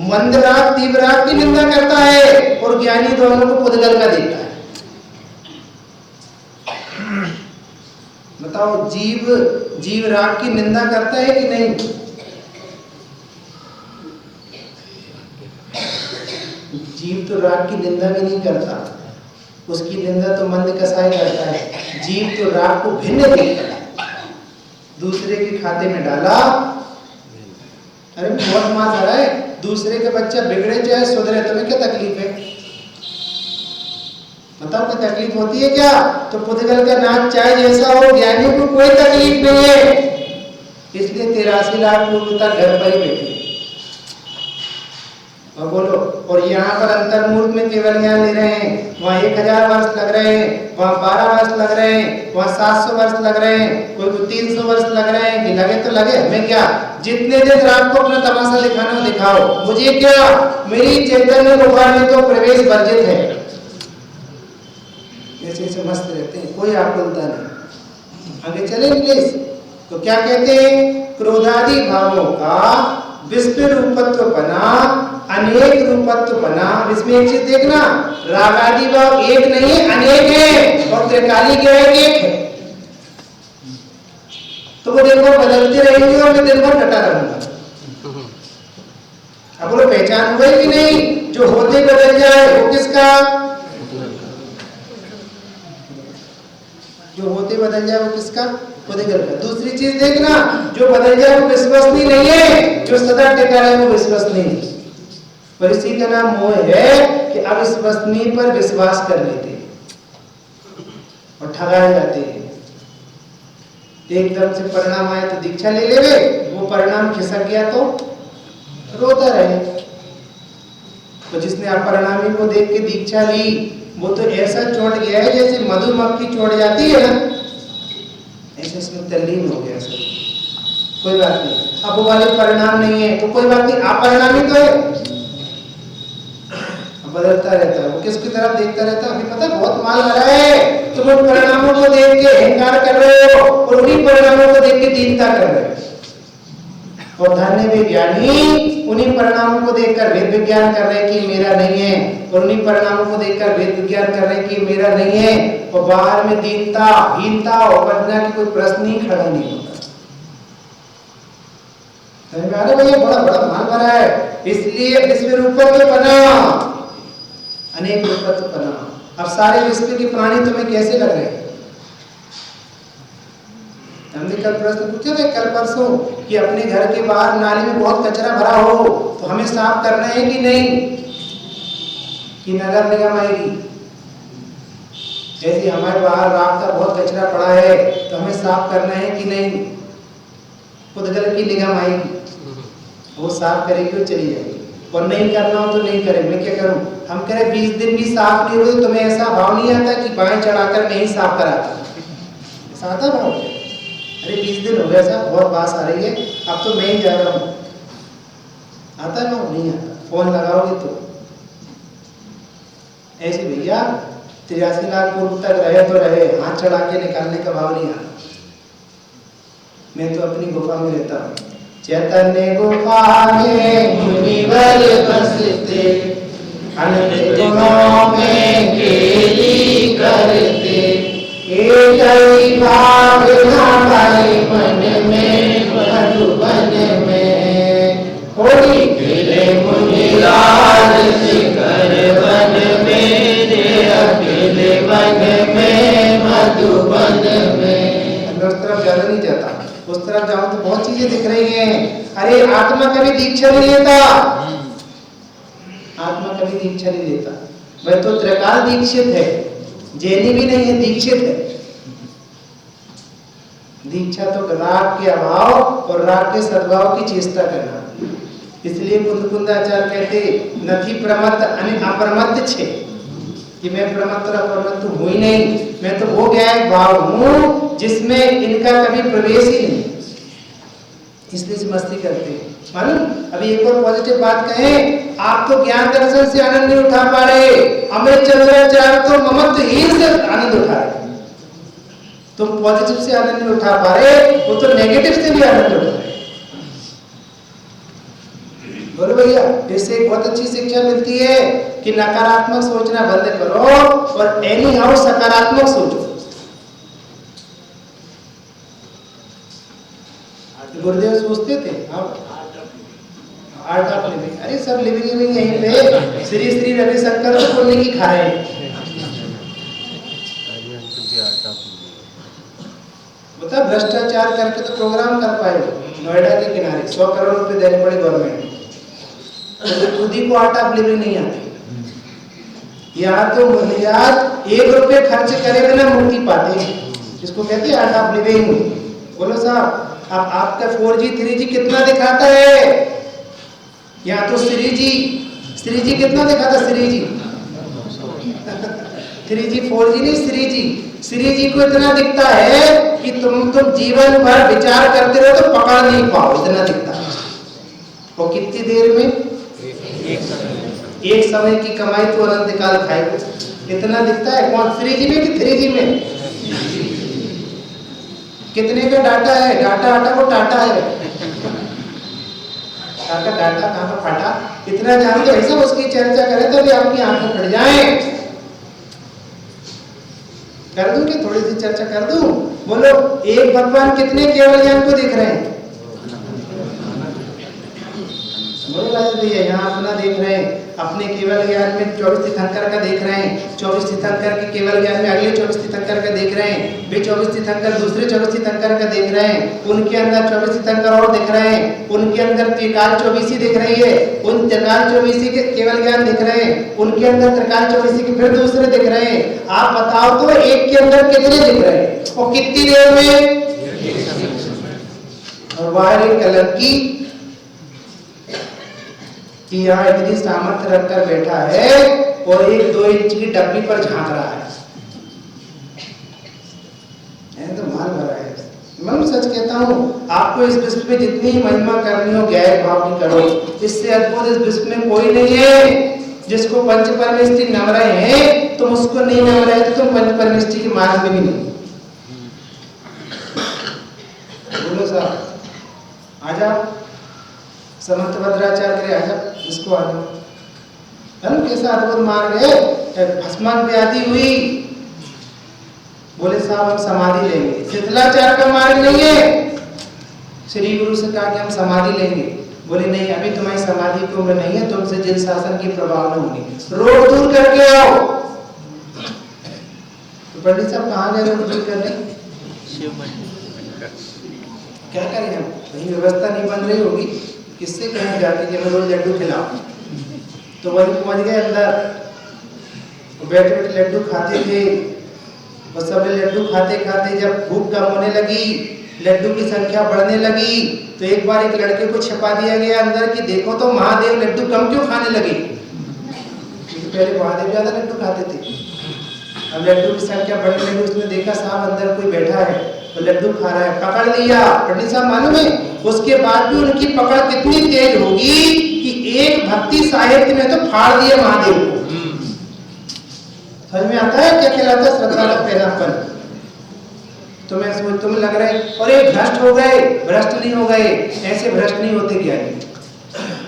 मंद राग तीव्र राग की निंदा करता है और ज्ञानी दोनों को पुद्गल का देता है। बताओ जीव राग की निंदा करता है कि नहीं? जीव तो राग की निंदा भी नहीं करता, उसकी निंदा तो मंद कसाई करता है। जीव तो राग को भिन्न देखता है, दूसरे के खाते में डाला। अरे बहुत मार रहा है, दूसरे का बच्चा बिगड़े चाहे सुधरे, तुम्हें क्या तकलीफ है? बताओ क्या तकलीफ होती है क्या? तो पुद्गल का नाच चाहे जैसा हो, ज्ञानी को कोई तकलीफ नहीं है, इसलिए 83 लाख पूर्वता घर पर ही बैठी। और बोलो, और यहाँ पर अंतर्मूर्त में केवल ज्ञान ले रहे हैं, वहाँ 1000 वर्ष लग रहे हैं, वहाँ 12 वर्ष लग रहे हैं, वहाँ 700 वर्ष लग रहे हैं, कोई को 300 वर्ष लग रहे हैं, कि लगे तो लगे, हमें क्या? जितने दिन रात को अपना तमाशा दिखाना दिखाओ, मुझे क्या? मेरी चैतन्य गुफा में तो प्रवेश वर्जित है। ऐसे ऐसे मस्त रहते हैं, कोई आकुलता नहीं। आगे चले प्लीज। तो क्या कहते हैं? क्रोधादि भावों का विस्फुट रूपत्व बना, अनेक रूपत्व बना। इसमें एक चीज देखना, रागादि भाव एक नहीं अनेक है, और त्रिकाली क्या है? एक है। तो वो दिन भर बदलते रहेंगे और मैं दिन भर डटा रहूंगा। अब बोलो पहचान हुई कि नहीं? जो होते बदल जाए वो किसका? जो होते बदल जाए वो किसका? पुद्गल का। दूसरी चीज देखना, जो बदल जाए वो विश्वसनीय नहीं है, जो सदा टिका रहे वो विश्वसनीय है। और इसी का नाम मोह है कि अविश्वसनीय पर विश्वास कर लेते हैं और ठगाए जाते हैं। एकदम से परिणाम आए तो दीक्षा ले लेवे, वो परिणाम खिसक गया तो रोता रहे। तो जिसने अपरिणामी को देख के दीक्षा ली, वो तो ऐसा चोट गया है जैसे मधुमक्खी चोट जाती है ना, ऐसे इसमें तल्लीन हो गया सब। कोई बात नहीं, अब वो वाले परिणाम नहीं है तो कोई बात नहीं, अपरिणामी तो है, बदलता रहता है। वो किसकी तरफ देखता रहता है? अभी पता है बहुत माल आ रहा है, तुम उन परिणामों को देख के अहंकार कर रहे हो और उन्हीं परिणामों को देख के दीनता कर रहे हो। और धन्य वे ज्ञानी उन्हीं परिणामों को देखकर वेद विज्ञान कर रहे हैं कि मेरा नहीं है, और उन्हीं परिणामों को देखकर वेद विज्ञान कर रहे हैं कि मेरा नहीं है, और बाहर में दीनता, हीनता और प्रज्ञा की कोई प्रश्न ही खड़ा नहीं होता। अरे भैया बड़ा बड़ा माल भरा है, इसलिए विश्व रूपत्व तो बना, अनेक रूपत्व तो बना। अब सारे विश्व के प्राणी तुम्हें कैसे लग रहे हैं? हमने कल प्रश्न पूछे थे कल परसों कि अपने घर के बाहर नाली में बहुत कचरा भरा हो तो हमें साफ करना है कि नहीं, कि नगर निगम आएगी? ऐसे हमारे बाहर रात का बहुत कचरा पड़ा है तो हमें साफ करना है कि नहीं? खुदगल की निगम आएगी, वो साफ करेगी और चली जाएगी। और नहीं करना हो तो नहीं करे, मैं क्या करूं? हम कह रहे 20 दिन भी साफ नहीं हो तो तुम्हें ऐसा भाव नहीं आता कि बाएं चढ़ाकर नहीं साफ कराता? ऐसा आता भाव? अरे 20 दिन हो गया साहब, बहुत बास आ रही है, अब तो मैं ही जा रहा हूं। आता ना? नहीं आता। फोन लगाओगे तो ऐसे भैया 83 लाख पूर्व तक रहे तो रहे, हाथ चढ़ा के निकालने का भाव नहीं आता। मैं तो अपनी गुफा में रहता हूँ। चैतन्य गुफा में मुनिवर बसते, अनंत गुणों में खेली करते, एक ही भाव हमारे मन में मधुबन में, होली खेले मुनिलाल शिखर वन में, अकेले वन में मधुबन में। उस तरफ ज्यादा नहीं जाता, उस तरफ जाओ तो बहुत चीजें दिख रही हैं। अरे आत्मा कभी दीक्षा नहीं लेता, आत्मा कभी दीक्षा नहीं लेता। वह तो त्रिकाल दीक्षित है, जैनी भी नहीं है, दीक्षित है। दीक्षा तो राग के अभाव और राग के सद्भाव की चेष्टा करना। इसलिए कुंदकुंदाचार्य कहते नथी प्रमत्त अनि अप्रमत्त छे, कि मैं प्रमत्त और अप्रमत्त हूं ही नहीं, मैं तो वो ज्ञायक भाव हूं जिसमें इनका कभी प्रवेश ही नहीं। इसलिए से मस्ती करते हैं। मालूम? अभी एक और पॉजिटिव बात कहें, आप तो ज्ञान दर्शन से आनंद नहीं उठा पा रहे, अमृत चंद्राचार्य तो ममत्व हीन से आनंद उठा रहे। तुम पॉजिटिव से आनंद नहीं उठा पा रहे, वो तो नेगेटिव से भी आनंद उठा रहे। बोलो भैया, इससे एक बहुत अच्छी शिक्षा मिलती है कि नकारात्मक सोचना बंद करो और एनी हाउ सकारात्मक सोचो। गुरुदेव सोचते थे आर्ट ऑफ लिविंग। अरे सब लिविंग यहीं पे श्री श्री रविशंकर को पुण्य की खाए। बता भ्रष्टाचार करके तो प्रोग्राम कर पाए नोएडा के किनारे 100 करोड़ रुपए देने पड़े गवर्नमेंट, तो खुद ही को आर्ट ऑफ लिविंग नहीं आती। यहाँ तो मुनियात 1 रुपए खर्च करे बिना मुक्ति पाते हैं, जिसको कहते हैं आर्ट ऑफ लिविंग। बोलो साहब, अब आपका 4G 3G कितना दिखाता है? यहाँ तो श्री जी कितना दिखाता? श्री जी 3G 4G नहीं, श्री जी को इतना दिखता है कि तुम जीवन भर विचार करते रहो तो पकड़ नहीं पाओ, इतना दिखता है। और कितनी देर में? एक समय की कमाई तो अनंत काल खाएगा, इतना दिखता है। कौन? 3G में कि 3G में? कितने का डाटा है? डाटा को टाटा है, डाटा कहाँ पर फाटा? इतना जान के ऐसा उसकी चर्चा करें तो भी आपकी आंखें फट जाएं। कर दूं कि थोड़ी सी चर्चा कर दूं? बोलो, एक भगवान कितने केवल ज्ञान को देख रहे हैं? भैया यहाँ अपना देख रहे हैं, अपने केवल ज्ञान में 24 तीर्थंकर का देख रहे हैं, 24 तीर्थंकर के केवल ज्ञान में अगले 24 तीर्थंकर का देख रहे हैं, वे 24 तीर्थंकर दूसरे 24 तीर्थंकर का देख रहे हैं, उनके अंदर 24 तीर्थंकर और दिख रहे हैं, उनके अंदर त्रिकाल 24 दिख रही है, उन त्रिकाल 24 के केवल ज्ञान दिख रहे हैं, उनके अंदर त्रिकाल 24 के फिर दूसरे दिख रहे हैं। आप बताओ तो एक के अंदर कितने दिख रहे हैं और कितनी देर में? और बाहर एक कलर की कि यहाँ इतनी सामर्थ्य रखकर बैठा है और 1-2 इंच की डब्बी पर झांक रहा है, तो माल भरा है। मैं सच कहता हूँ, आपको इस विश्व में जितनी महिमा करनी हो गैर भाव की करो, इससे अद्भुत इस विश्व में कोई नहीं है। जिसको पंच परमेष्टि नम रहे हैं तुम उसको नहीं नम रहे तो तुम पंच परमेष्टि के मार्ग में भी नहीं। बोलो साहब आ जाओ, समर्थ भद्राचार्य करे आ जाओ, इसको आ जाओ। कैसा अद्भुत मार्ग है, भस्मान व्याधि हुई, बोले साहब हम समाधि लेंगे। शिथिलाचार का मार्ग नहीं है, श्री गुरु से कहा कि हम समाधि लेंगे, बोले नहीं अभी तुम्हारी समाधि की उम्र नहीं है, तुमसे जिन शासन की प्रभाव न होगी, रोग दूर करके आओ। तो पंडित साहब कहाँ गए रोग दूर करने? क्या करें हम, कहीं व्यवस्था नहीं बन रही होगी, किससे कहें जाके कि हमें रोज लड्डू खिलाओ। तो वही पहुंच गए अंदर, बैठे बैठे लड्डू खाते थे, और सब लड्डू खाते खाते जब भूख कम होने लगी, लड्डू की संख्या बढ़ने लगी, तो एक बार एक लड़के को छिपा दिया गया अंदर कि देखो तो महादेव लड्डू कम क्यों खाने लगे, क्योंकि पहले महादेव ज्यादा लड्डू खाते थे। अब लड्डू की संख्या बढ़ने लगी, उसने देखा साहब अंदर कोई बैठा है तो लड्डू खा रहा है, पकड़ लिया। पंडित साहब मालूम है उसके बाद भी उनकी पकड़ कितनी तेज होगी कि एक भक्ति साहित्य में तो फाड़ दिए महादेव को। समझ में आता है क्या कहलाता है श्रद्धा पैदापन। तुम्हें लग रहा है और ये भ्रष्ट हो गए, भ्रष्ट नहीं हो गए, ऐसे भ्रष्ट नहीं होते ज्ञानी।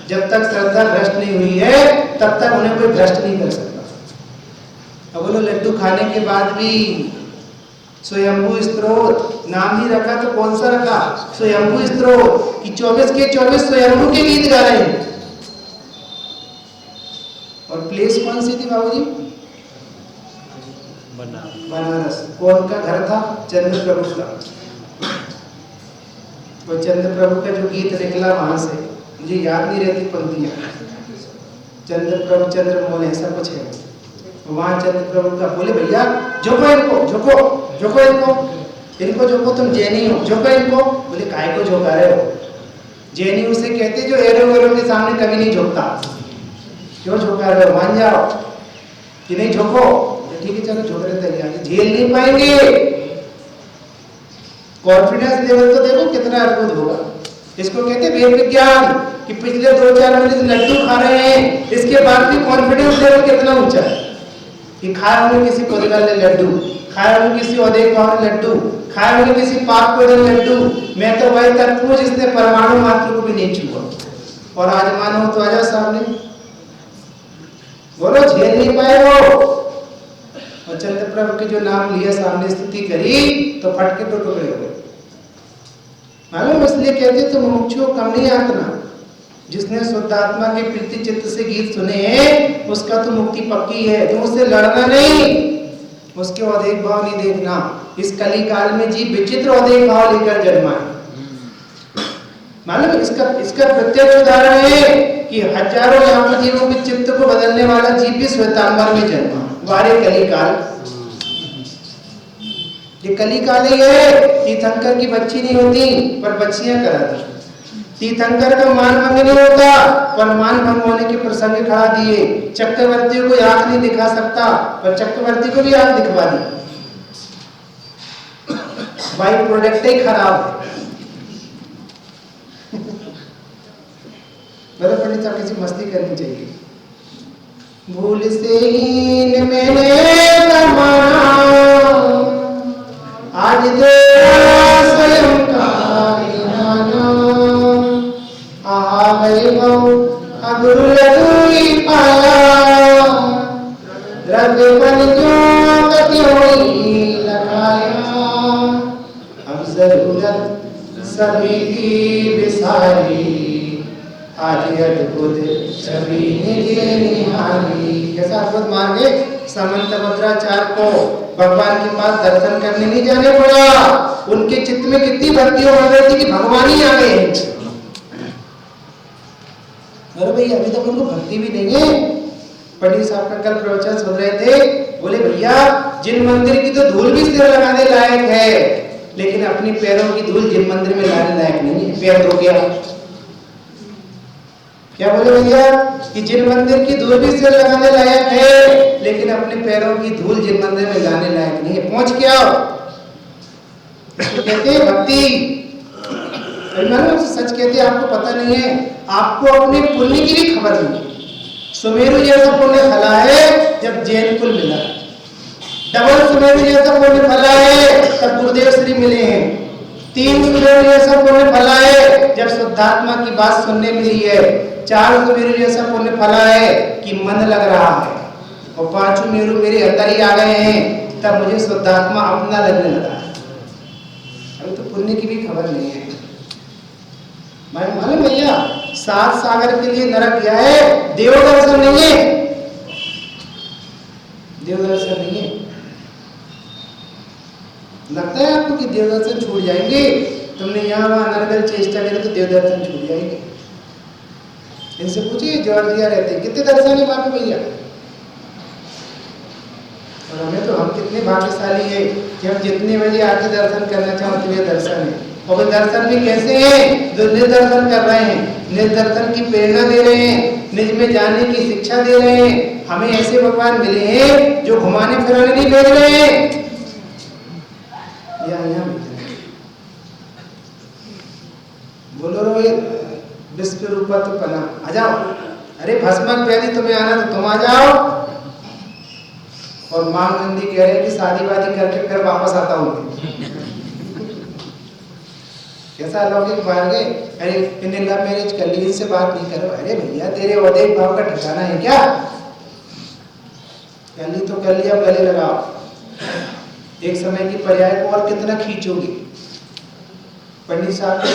जब तक श्रद्धा भ्रष्ट नहीं हुई है तब तक उन्हें कोई भ्रष्ट नहीं कर सकता। अब बोलो लड्डू खाने के बाद भी स्वयंभू स्त्रोत नाम ही रखा तो कौन सा रखा, स्वयंभू स्त्रोत कि 24 के 24 स्वयंभू के गीत गा रहे हैं। और प्लेस कौन सी थी बाबूजी? बनारस। कौन का घर था? चंद्र प्रभु का। वो चंद्र प्रभु का जो गीत निकला वहां से, मुझे याद नहीं रहती पंक्तियां, चंद्र प्रभु चंद्र मोल ऐसा कुछ है वहां। चंद्र प्रभु का बोले भैया झोंको इनको, झोंको झोंको इनको झोंको, तुम जैनी हो, झोंको इनको। बोले काय को झोंका रहे हो? जैनी उसे कहते जो एरो वेरो के सामने कभी नहीं झोंकता, क्यों झोंका रहे हो, मान जाओ कि नहीं झोंको। ठीक है चलो झोंकने तैयार, झेल नहीं पाएंगे। कॉन्फिडेंस लेवल तो देखो कितना अद्भुत होगा। इसको कहते वेद विज्ञान कि पिछले 2-4 महीने से लड्डू खा रहे हैं, इसके बाद भी कॉन्फिडेंस लेवल कितना ऊंचा है कि खाए होंगे किसी कोदगल ने लड्डू, खाए होंगे किसी औदेक भाव ने लड्डू, खाए होंगे किसी पाप को लड्डू। मैं तो वही तक हूँ जिसने परमाणु मात्र को भी नहीं छुआ। और आज मानो तो आ जाओ सामने, बोलो झेल नहीं पाए वो। और चंद्र प्रभु के जो नाम लिया सामने स्तुति करी तो फटके तो टुकड़े हो गए। मालूम इसलिए कहते तो मुमुक्षु कम नहीं आतना, जिसने शुद्ध आत्मा के प्रीति चित्त से गीत सुने हैं उसका तो मुक्ति पक्की है। तुम उससे लड़ना नहीं, उसके औदेक भाव नहीं देखना। इस कली काल में जीव विचित्र औदेक भाव लेकर जन्मा है। मालूम इसका प्रत्यक्ष उदाहरण है कि हजारों लाखों जीवों के चित्त को बदलने वाला जीव भी श्वेतांबर में जन्मा। वारे कली काल, ये कली काल ही है। तीर्थंकर की बच्ची नहीं होती पर बच्चियां कराती। तीर्थंकर का मान भंग नहीं होता पर मान भंग होने के प्रसंग खड़ा दिए। चक्रवर्ती को आंख नहीं दिखा सकता पर चक्रवर्ती को भी आंख दिखवा दी। बाई प्रोडक्ट ही खराब है। मेरा पंडित साहब किसी मस्ती करनी चाहिए। भूल से ही मैंने तमाना आज तेरा स्वयं का विधाना आ गई बहु अगुरु लडूई पाया द्रव्य बन जो गति हुई लगाया अब जरूरत सभी की विसारी आज अद्भुत छवि निधि निहारी। कैसा अद्भुत मार्ग है। समंत भद्राचार्य को भगवान के पास दर्शन करने नहीं जाने पड़ा। उनके चित्त में कितनी भक्ति हो गई थी कि भगवान ही आ गए। अरे भाई अभी तक उनको भक्ति भी नहीं है। पंडित साहब का कल प्रवचन सुन रहे थे, बोले भैया जिन मंदिर की तो धूल भी सिर लगाने लायक है लेकिन अपनी पैरों की धूल जिन मंदिर में लाने लायक नहीं है। पैर धो गया। क्या बोले भैया कि जिन मंदिर की धूल भी सिर लगाने लायक है लेकिन अपने पैरों की धूल जिन मंदिर में लाने लायक नहीं है। पहुंच के आओ। तो कहते हैं भक्ति। सच कहते हैं आपको पता नहीं है, आपको अपने पुण्य की भी खबर नहीं। सुमेरु जैसा पुण्य फला है जब जैन कुल मिला, डबल सुमेरु जैसा पुण्य फला है तब गुरुदेव श्री मिले हैं, 3 सुमेरु जैसा पुण्य फला है जब शुद्धात्मा की बात सुनने मिली है, 4 सुमेरु जैसा पुण्य फला है कि मन लग रहा है, और 5 मेरु मेरे अंदर ही आ गए हैं तब मुझे शुद्धात्मा अपना लगने लगा है। अभी तो पुण्य की भी खबर नहीं है। मैं मालूम भैया 7 सागर के लिए नरक गया है, देव दर्शन नहीं है, देव दर्शन नहीं है। लगता है आपको कि देव दर्शन छूट जाएंगे, तुमने यहाँ वहां नरगल चेष्टा करी तो देव दर्शन छूट जाएंगे। इनसे पूछिए जॉर्जिया रहते कितने दर्शन है वहां पे भैया, और हमें तो हम कितने भाग्यशाली है कि हम जितने बजे आके दर्शन करना चाहो उतने दर्शन है। और वे दर्शन भी कैसे हैं, जो निर्दर्शन कर रहे हैं, निर्दर्शन की प्रेरणा दे रहे हैं, निज में जाने की शिक्षा दे रहे हैं। हमें ऐसे भगवान मिले हैं जो घुमाने फिराने नहीं भेज रहे हैं। बोलो रोहित विश्व रूपा तो पना आ जाओ, अरे भस्मक व्याधि तुम्हें आना तो तुम आ जाओ। और मां नंदी कह रहे कि शादी वादी करके फिर वापस आता हूँ। कैसा अलौकिक बात है, अरे इन्हें लव मैरिज कर ली, इससे बात नहीं करो। अरे भैया तेरे औदेक भाव का ठिकाना है क्या, कर ली तो कर लिया, गले लगाओ। एक समय की पर्याय को और कितना खींचोगे। पंडित साहब के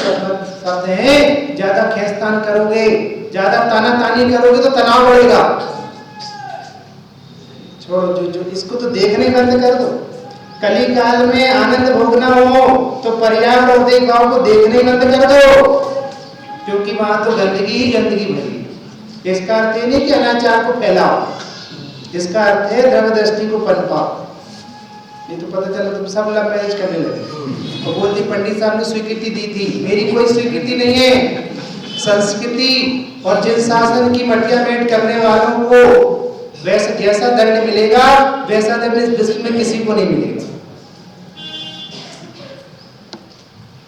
शब्द हैं, ज्यादा खेस्तान करोगे, ज्यादा ताना तानी करोगे तो तनाव बढ़ेगा। छोड़ो, जो इसको तो देखने बंद कर दो। कली काल में आनंद भोगना हो तो पर्याप्त और देखभाव को देखने बंद कर दो, क्योंकि वहां तो गंदगी ही गंदगी भरी। इसका अर्थ ये नहीं कि अनाचार को फैलाओ, इसका अर्थ है द्रव्य दृष्टि को पनपाओ। ये तो पता चला तुम सब लव मैरिज करने लगे। और बोलती पंडित साहब ने स्वीकृति दी थी, मेरी कोई स्वीकृति नहीं है। संस्कृति और जिन शासन की मटिया मेट करने वालों को वैसा जैसा दंड मिलेगा वैसा दंड इस विश्व में किसी को नहीं मिलेगा।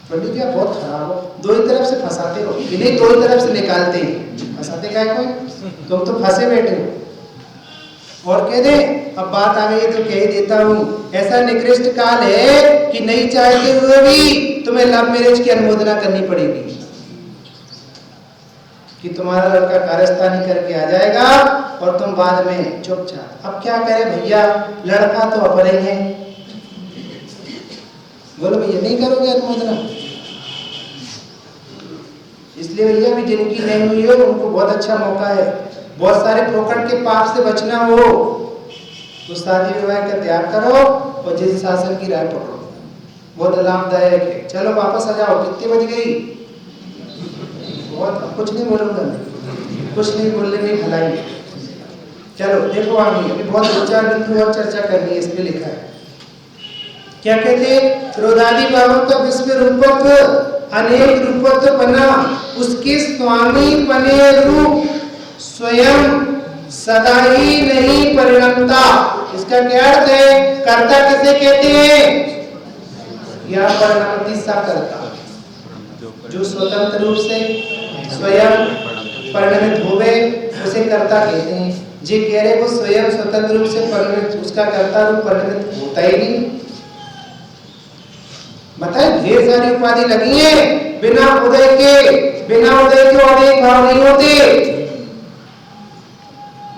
पंडित जी आप बहुत खराब हो, दो ही तरफ से फंसाते हो, इन्हें दो ही तरफ से निकालते हैं। फंसाते क्या है कोई, तुम तो फंसे बैठे हो। और कह दे अब बात आ गई तो कह ही देता हूँ, ऐसा निकृष्ट काल है कि नहीं चाहते हुए भी तुम्हें लव मैरिज की अनुमोदना करनी पड़ेगी कि तुम्हारा लड़का कारस्तानी करके आ जाएगा और तुम बाद में चुपचाप। अब क्या करें भैया, लड़का तो अपना ही है। बोलो भैया नहीं करोगे अनुमोदना? इसलिए भैया भी जिनकी नहीं हुई हो उनको बहुत अच्छा मौका है। बहुत सारे फोकट के पाप से बचना हो तो शादी विवाह का त्याग करो और जिस शासन की राय पकड़ो, बहुत लाभदायक है। चलो वापस आ जाओ, कितनी बज गई? बहुत, कुछ नहीं बोलूंगा मैं, कुछ नहीं बोलने में भलाई। चलो देखो आगे, अभी बहुत विचार बिंदु और चर्चा करनी है। इसमें लिखा है क्या कहते, क्रोधादि भावों का विश्व रूपत्व अनेक रूपत्व बना, उसके स्वामी बने रूप स्वयं सदा ही नहीं परिणमता। इसका क्या अर्थ है, कर्ता किसे कहते हैं? या परिणमति सा कर्ता, जो स्वतंत्र रूप से स्वयं परिणमित होवे उसे कर्ता कहते हैं। जे कह रहे वो स्वयं स्वतंत्र रूप से परिणमित, उसका कर्ता रूप परिणमित होता ही नहीं। बताए ढेर सारी उपाधि लगी है, बिना उदय के औदेक भाव नहीं होते,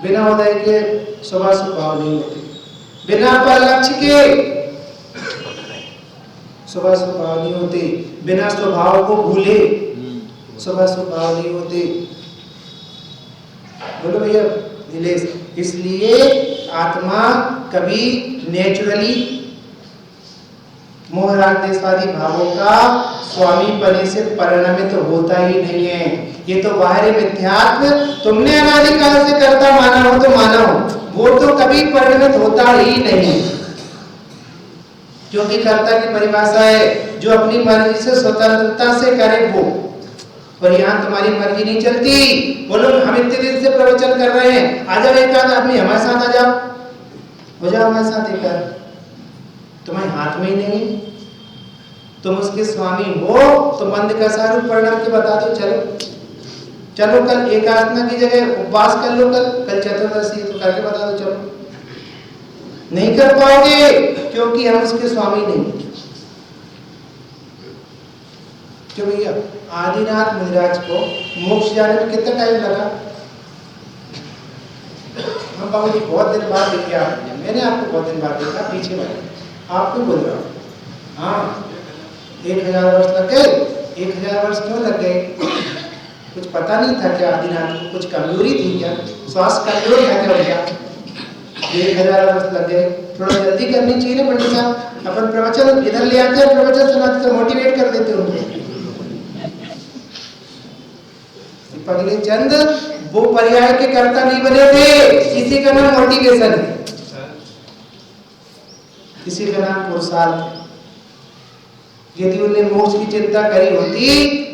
बिना उदय के स्वभाव स्वभाव नहीं होते, बिना पर लक्ष्य के स्वभाव स्वभाव नहीं होते, बिना स्वभाव को भूले स्वभाव स्वभाव नहीं होते। बोलो भैया नीलेश। इसलिए आत्मा कभी नेचुरली मोह राग देशवादी भावों का स्वामी पने से परिणमित होता ही नहीं है। ये तो बाहरी मिथ्यात्व तुमने अनादिकाल से कर्ता माना हो तो माना हो, वो तो कभी परिणमित होता ही नहीं, क्योंकि कर्ता की परिभाषा है जो अपनी मर्जी से स्वतंत्रता से करे वो। और यहाँ तुम्हारी मर्जी नहीं चलती। बोलो हम इतने दिन से प्रवचन कर रहे हैं, आ जाओ एक आध आदमी हमारे साथ आ जाओ, हो जाओ हमारे साथ एक आध, तुम्हारे हाथ में ही नहीं, तुम उसके स्वामी हो तो मंद का सारूप परिणाम के बता दो। चलो चलो कल एकादशी की जगह उपवास कर लो, कल चतुर्दशी तो करके बता दो। चलो नहीं कर पाओगे क्योंकि हम उसके स्वामी नहीं। क्यों भैया, आदिनाथ मुनिराज को मोक्ष जाने में कितना टाइम लगा? हम बाबू जी बहुत दिन बाद देखे आप, मैंने आपको बहुत दिन बाद देखा, पीछे वाले आपको बोल रहा हूँ। हाँ 1000 वर्ष लग गए। 1000 वर्ष क्यों लग गए? कुछ पता नहीं था क्या आदिनाथ को? कुछ कमजोरी थी क्या? स्वास्थ्य कमजोर था क्या भैया? 1000 वर्ष लग गए। थोड़ा जल्दी करनी चाहिए ना पंडित साहब। अपन प्रवचन इधर ले आते हैं, प्रवचन सुनाते तो मोटिवेट कर देते उनको। पगले चंद वो पर्याय के कर्ता नहीं बने थे, इसी का नाम मोटिवेशन है, इसी का नाम पुरुषार्थ। यदि उन्हें मोक्ष की चिंता करी होती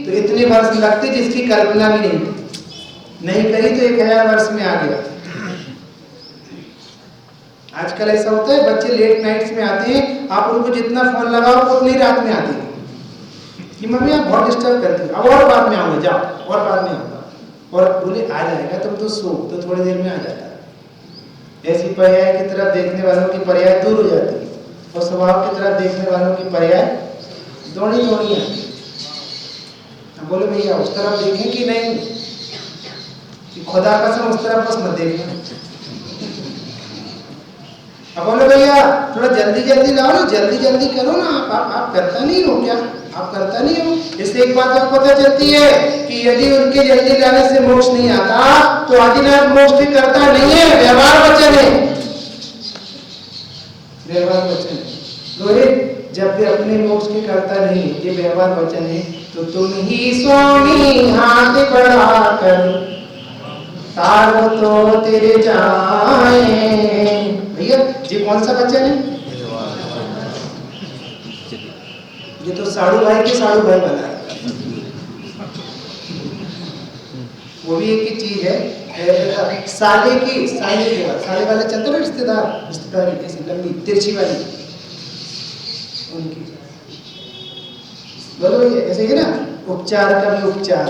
तो इतने वर्ष लगते जिसकी कल्पना भी नहीं थी। नहीं करी तो 1000 वर्ष में आ गया। आजकल ऐसा होता है, बच्चे लेट नाइट्स में आते हैं, आप उनको जितना फोन लगाओ वो उतनी रात में आते हैं कि मम्मी आप बहुत डिस्टर्ब करती हो, अब और बाद में आऊंगा, जाओ और बाद में आऊंगा। और बोले आ जाएगा तुम तो सो, तो थोड़ी देर में आ जाता है। ऐसी पर्याय की तरफ देखने वालों की पर्याय दूर हो जाती है, और स्वभाव की तरफ देखने वालों की पर्याय दौड़ी दौड़ी है। बोले भैया उस तरफ देखें कि नहीं, कि खुदा कसम उस तरफ बस मत देखना। अब बोले भैया थोड़ा जल्दी जल्दी लाओ ना, जल्दी जल्दी करो ना, आप करता नहीं हो क्या? आप करता नहीं हो। इससे एक बात और पता चलती है कि यदि उनके जल्दी लाने से मोक्ष नहीं आता तो आदिनाथ मोक्ष भी करता नहीं है, व्यवहार वचन है, व्यवहार वचन है। रोहित जब भी अपने मोक्ष की करता नहीं, ये व्यवहार वचन है, तो तुम ही स्वामी हाथ बढ़ाकर तारो तो तेरे जाए। भैया ये कौन सा वचन है? ये तो साड़ू भाई के साड़ू भाई बना है। वो भी एक ही चीज है। साले वाले चलते ना रिश्तेदारी ऐसी लंबी तिरछी वाली, उनकी बोलो भैया ऐसे ही ना, उपचार का भी उपचार।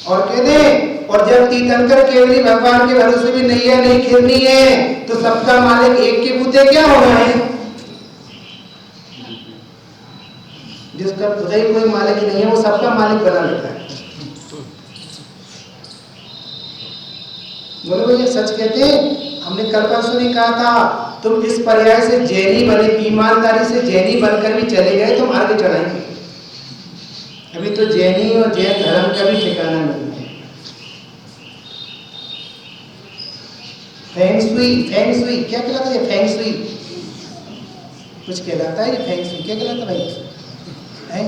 और कह दे, और जब तीर्थंकर केवली भगवान के भरोसे भी नैया नहीं खेलनी है तो सबका मालिक एक के बूते क्या होना है? जिसका खुदा ही कोई मालिक ही नहीं है वो सबका मालिक बना लेता है। बोलो भैया सच कहते हैं, हमने कल परसों नहीं कहा था तुम इस पर्याय से जैनी बने, ईमानदारी से जैनी बनकर भी चले गए तुम आगे चढ़ाएंगे। अभी तो जैनी और जैन धर्म का भी ठिकाना नहीं है। फेंग सुई क्या कहलाता है? फेंग सुई कुछ कहलाता है, ये फेंग सुई क्या कहलाता भाई है?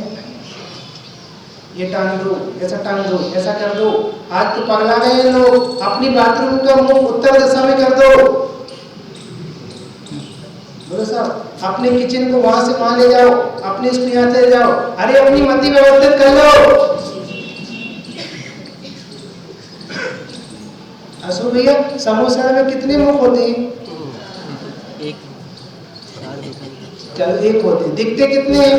ये टांग दो, ऐसा टांग दो, ऐसा कर दो। आज तो पगला गए लोग, अपनी बाथरूम का मुंह उत्तर दिशा में कर दो। बोलो साहब अपने किचन को वहां से वहां ले जाओ, अपने इसको यहाँ से ले जाओ। अरे अपनी मति व्यवस्थित कर लो। असो भैया समोसा में कितने मुख होते हैं? चलो एक होते हैं। दिखते कितने हैं?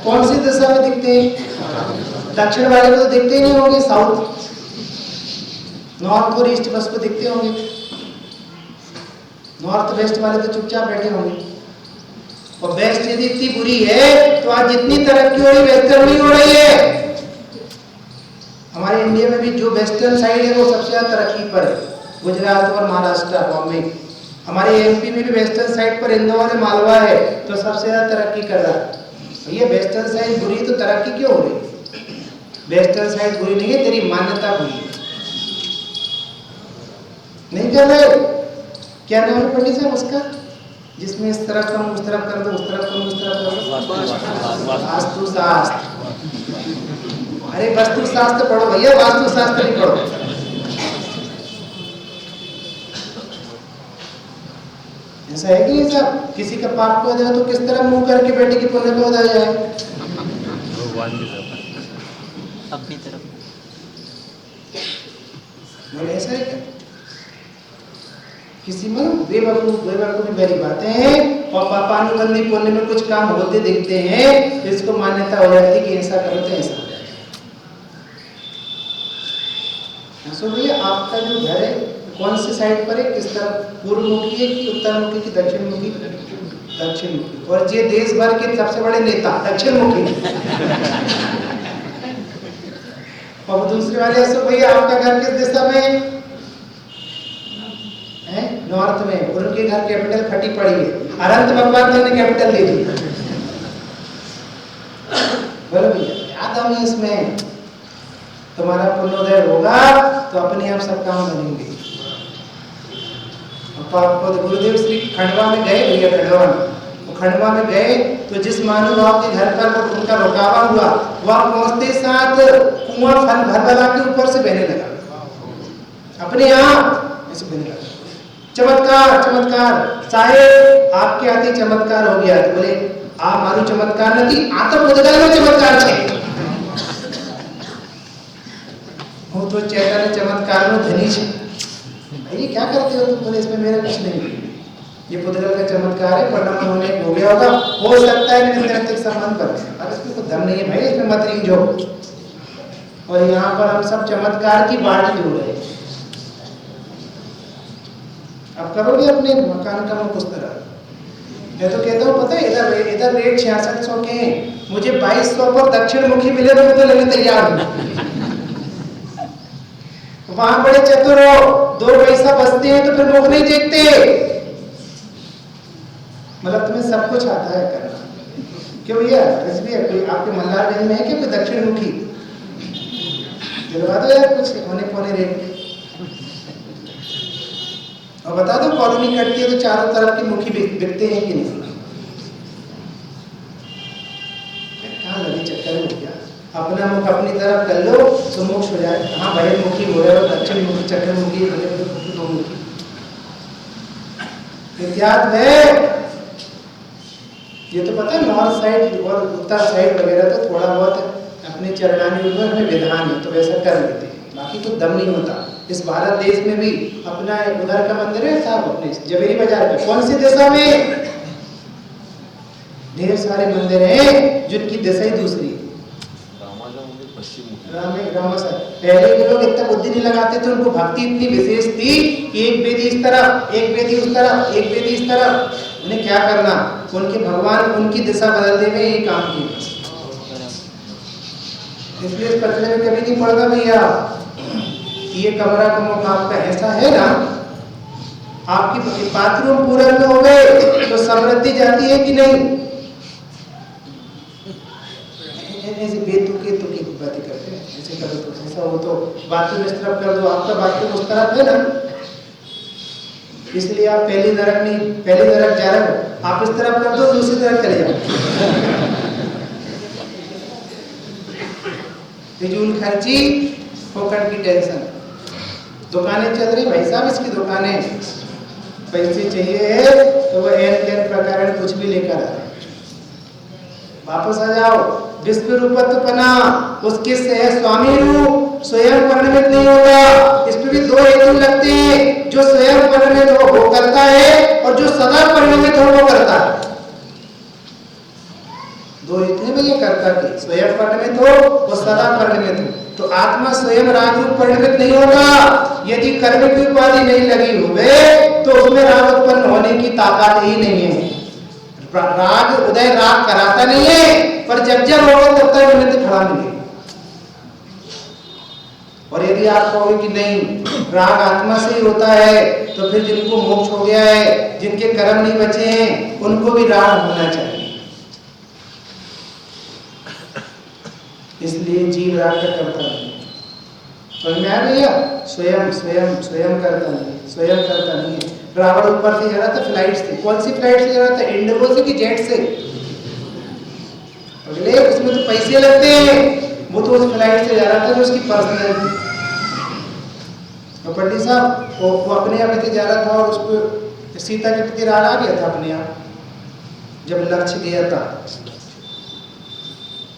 कौन सी दिशा में दिखते हैं? दक्षिण वाले को तो दिखते ही नहीं होंगे, साउथ नॉर्थ और ईस्ट बस को दिखते होंगे। नॉर्थ वेस्ट वाले तो चुपचाप बैठे होंगे। और वेस्ट यदि इतनी बुरी है तो आज जितनी तरक्की हो रही वेस्टर्न नहीं हो रही है। हमारे इंडिया में भी जो वेस्टर्न साइड है वो सबसे ज्यादा तरक्की पर है, गुजरात और महाराष्ट्र बॉम्बे। हमारे एमपी में भी वेस्टर्न साइड पर इंदौर और मालवा है तो सबसे ज्यादा तरक्की कर रहा है। भैया वेस्टर्न साइड बुरी तो तरक्की क्यों हो रही? वेस्टर्न साइड बुरी नहीं है, तेरी मान्यता बुरी है। नहीं कर रहे? क्या नाम है पंडित साहब उसका, जिसमें इस तरफ कम उस तरफ कर दो, उस तरफ कम उस तरफ कर दो? वास्तु शास्त्र। अरे वास्तु शास्त्र पढ़ो भैया, वास्तु शास्त्र नहीं पढ़ो। ऐसा है कि नहीं साहब, किसी का पाप को जाए तो किस तरह मुंह करके बेटे की पुण्य को जाए भगवान की तरफ, अपनी तरफ बोले। ऐसा है क्या? किसी में बेवकूफ मेरी बातें हैं और पापानुबंधी पुण्य में कुछ काम होते दिखते हैं, इसको मान्यता हो जाती है कि ऐसा करो तो ऐसा। सो भैया आपका जो घर है कौन सी साइड पर है, किस तरफ, पूर्व मुखी है कि उत्तर मुखी की दक्षिण मुखी? दक्षिण मुखी। और ये देश भर के सबसे बड़े नेता दक्षिण मुखी। और दूसरे वाले सो भैया आपका घर किस दिशा में है? नॉर्थ में। और उनके घर कैपिटल फटी पड़ी है, अनंत भगवान ने कैपिटल ले ली। बोलो भैया क्या दम है इसमें? तुम्हारा पुण्योदय होगा तो अपने आप सब काम बनेंगे। गुरुदेव श्री खंडवा में गए भैया, खंडवा में गए तो जिस महानुभाव के घर पर उनका रुकावा हुआ वह पहुंचते साथ कुआं फल भरभरा के ऊपर से बहने लगा, अपने आप ऐसे बहने लगा। चमत्कार चमत्कार साहेब आपके आते चमत्कार हो गया। तो बोले आ मारू चमत्कार नहीं, आ तो बुद्धगल चमत्कार छे। वो तो चैतन्य चमत्कार में धनी छे। भाई क्या करते हो तुम? बोले इसमें मेरा कुछ नहीं, ये पुद्गल का चमत्कार है, परिणाम होने हो गया होगा, हो सकता है नित्य संबंध पर, अब इसमें कोई दम नहीं है भाई, इसमें मत रीझो। और यहाँ पर हम सब चमत्कार की बात जो रहे। अब करोगे अपने मकान का मुख उस तरह। मैं तो कहता हूँ पता है इधर रेट 6600 के हैं, मुझे 2200 पर दक्षिण मुखी मिले तो मैं तो लेने तैयार हूँ। वहां बड़े चतुर हो, 2 पैसा बचते हैं तो फिर मुख नहीं देखते। मतलब तुम्हें सब कुछ आता है करना। क्यों भैया भी है कोई आपके मल्हारगंज में है क्या कोई दक्षिण मुखी? दिलवा दो यार कुछ होने पौने रेट। और बता दो कॉलोनी कटती है तो चारों तरफ की मुखी बिकते हैं कि नहीं? कहाँ लगी चक्कर हो गया। अपना मुख अपनी तरफ कर लो तो मोक्ष हो जाए। हाँ बड़े मुखी हो रहे हो, दक्षिण मुखी, चक्र मुखी, दो मुखी इत्यादि है। ये तो पता है नॉर्थ साइड और उत्तर साइड वगैरह तो थोड़ा बहुत अपने चरणानी में विधान है तो वैसा कर लेते हैं, बाकी तो दम नहीं होता। इस भारत देश में भी अपना उधर का मंदिर है साहब, अपने जवेरी बाजार पे कौन सी दिशा में ढेर सारे मंदिर हैं जिनकी दिशा ही दूसरी। पहले के लोग इतना बुद्धि नहीं लगाते थे, उनको भक्ति इतनी विशेष थी कि एक वेदी इस तरफ, एक वेदी उस तरफ, एक वेदी इस तरफ। उन्हें क्या करना, उनके भगवान उनकी दिशा बदलते हुए ये काम किए। इसलिए इस पत्र में कभी नहीं पड़ता भैया ये कमरा का मुख आपका ऐसा है ना, आपकी बाथरूम पूरा में हो गए तो समृद्धि जाती है कि नहीं? ऐसे बेतुके तुके बातें करते हैं, ऐसे करो तो ऐसा हो तो बाथरूम इस तरफ कर दो, आपका बाथरूम उस तरफ है ना, इसलिए आप पहली नरक जा रहे हो, आप इस तरफ कर दो दूसरी तरफ चले जाओ। फिजूल खर्ची, फोकट की टेंशन। दुकानें चल रही भाई साहब, इसकी दुकानें पैसे चाहिए तो वो एन प्रकार कुछ भी लेकर आ रहे। वापस आ जाओ। विश्व रूपत्वपना उसके से स्वामी रूप स्वयं परिणमित नहीं होगा। इस पे भी 2 हेतु लगते हैं, जो स्वयं परिणमित हो वो करता है और जो सदा परिणमित हो वो करता है। 2 हेतु में ये करता कि स्वयं परिणमित हो और सदा परिणमित हो। तो आत्मा स्वयं राग रूप परिणमित नहीं होगा। यदि कर्म की उपाधि नहीं लगी हुए तो उसमें राग उत्पन्न होने की ताकत ही नहीं है। राग उदय राग कराता नहीं है, पर जब होगा तब तक निमित्त खड़ा मिलेगा। और यदि आप कहोगे कि नहीं राग आत्मा से ही होता है तो फिर जिनको मोक्ष हो गया है, जिनके कर्म नहीं बचे हैं, उनको भी राग होना चाहिए। इसलिए जीव राग का करता नहीं। तो मैं भैया स्वयं स्वयं स्वयं करता नहीं, स्वयं करता नहीं है। रावण ऊपर से जा रहा था फ्लाइट से, कौन सी फ्लाइट से जा रहा था, इंडिगो से कि जेट से? अगले उसमें तो पैसे लगते हैं, वो तो उस फ्लाइट से जा रहा था जो उसकी पर्सनल थी। और पंडित साहब वो अपने आप जा रहा था और उसको सीता के प्रति राग आ गया था अपने आप जब लक्ष्य गया था।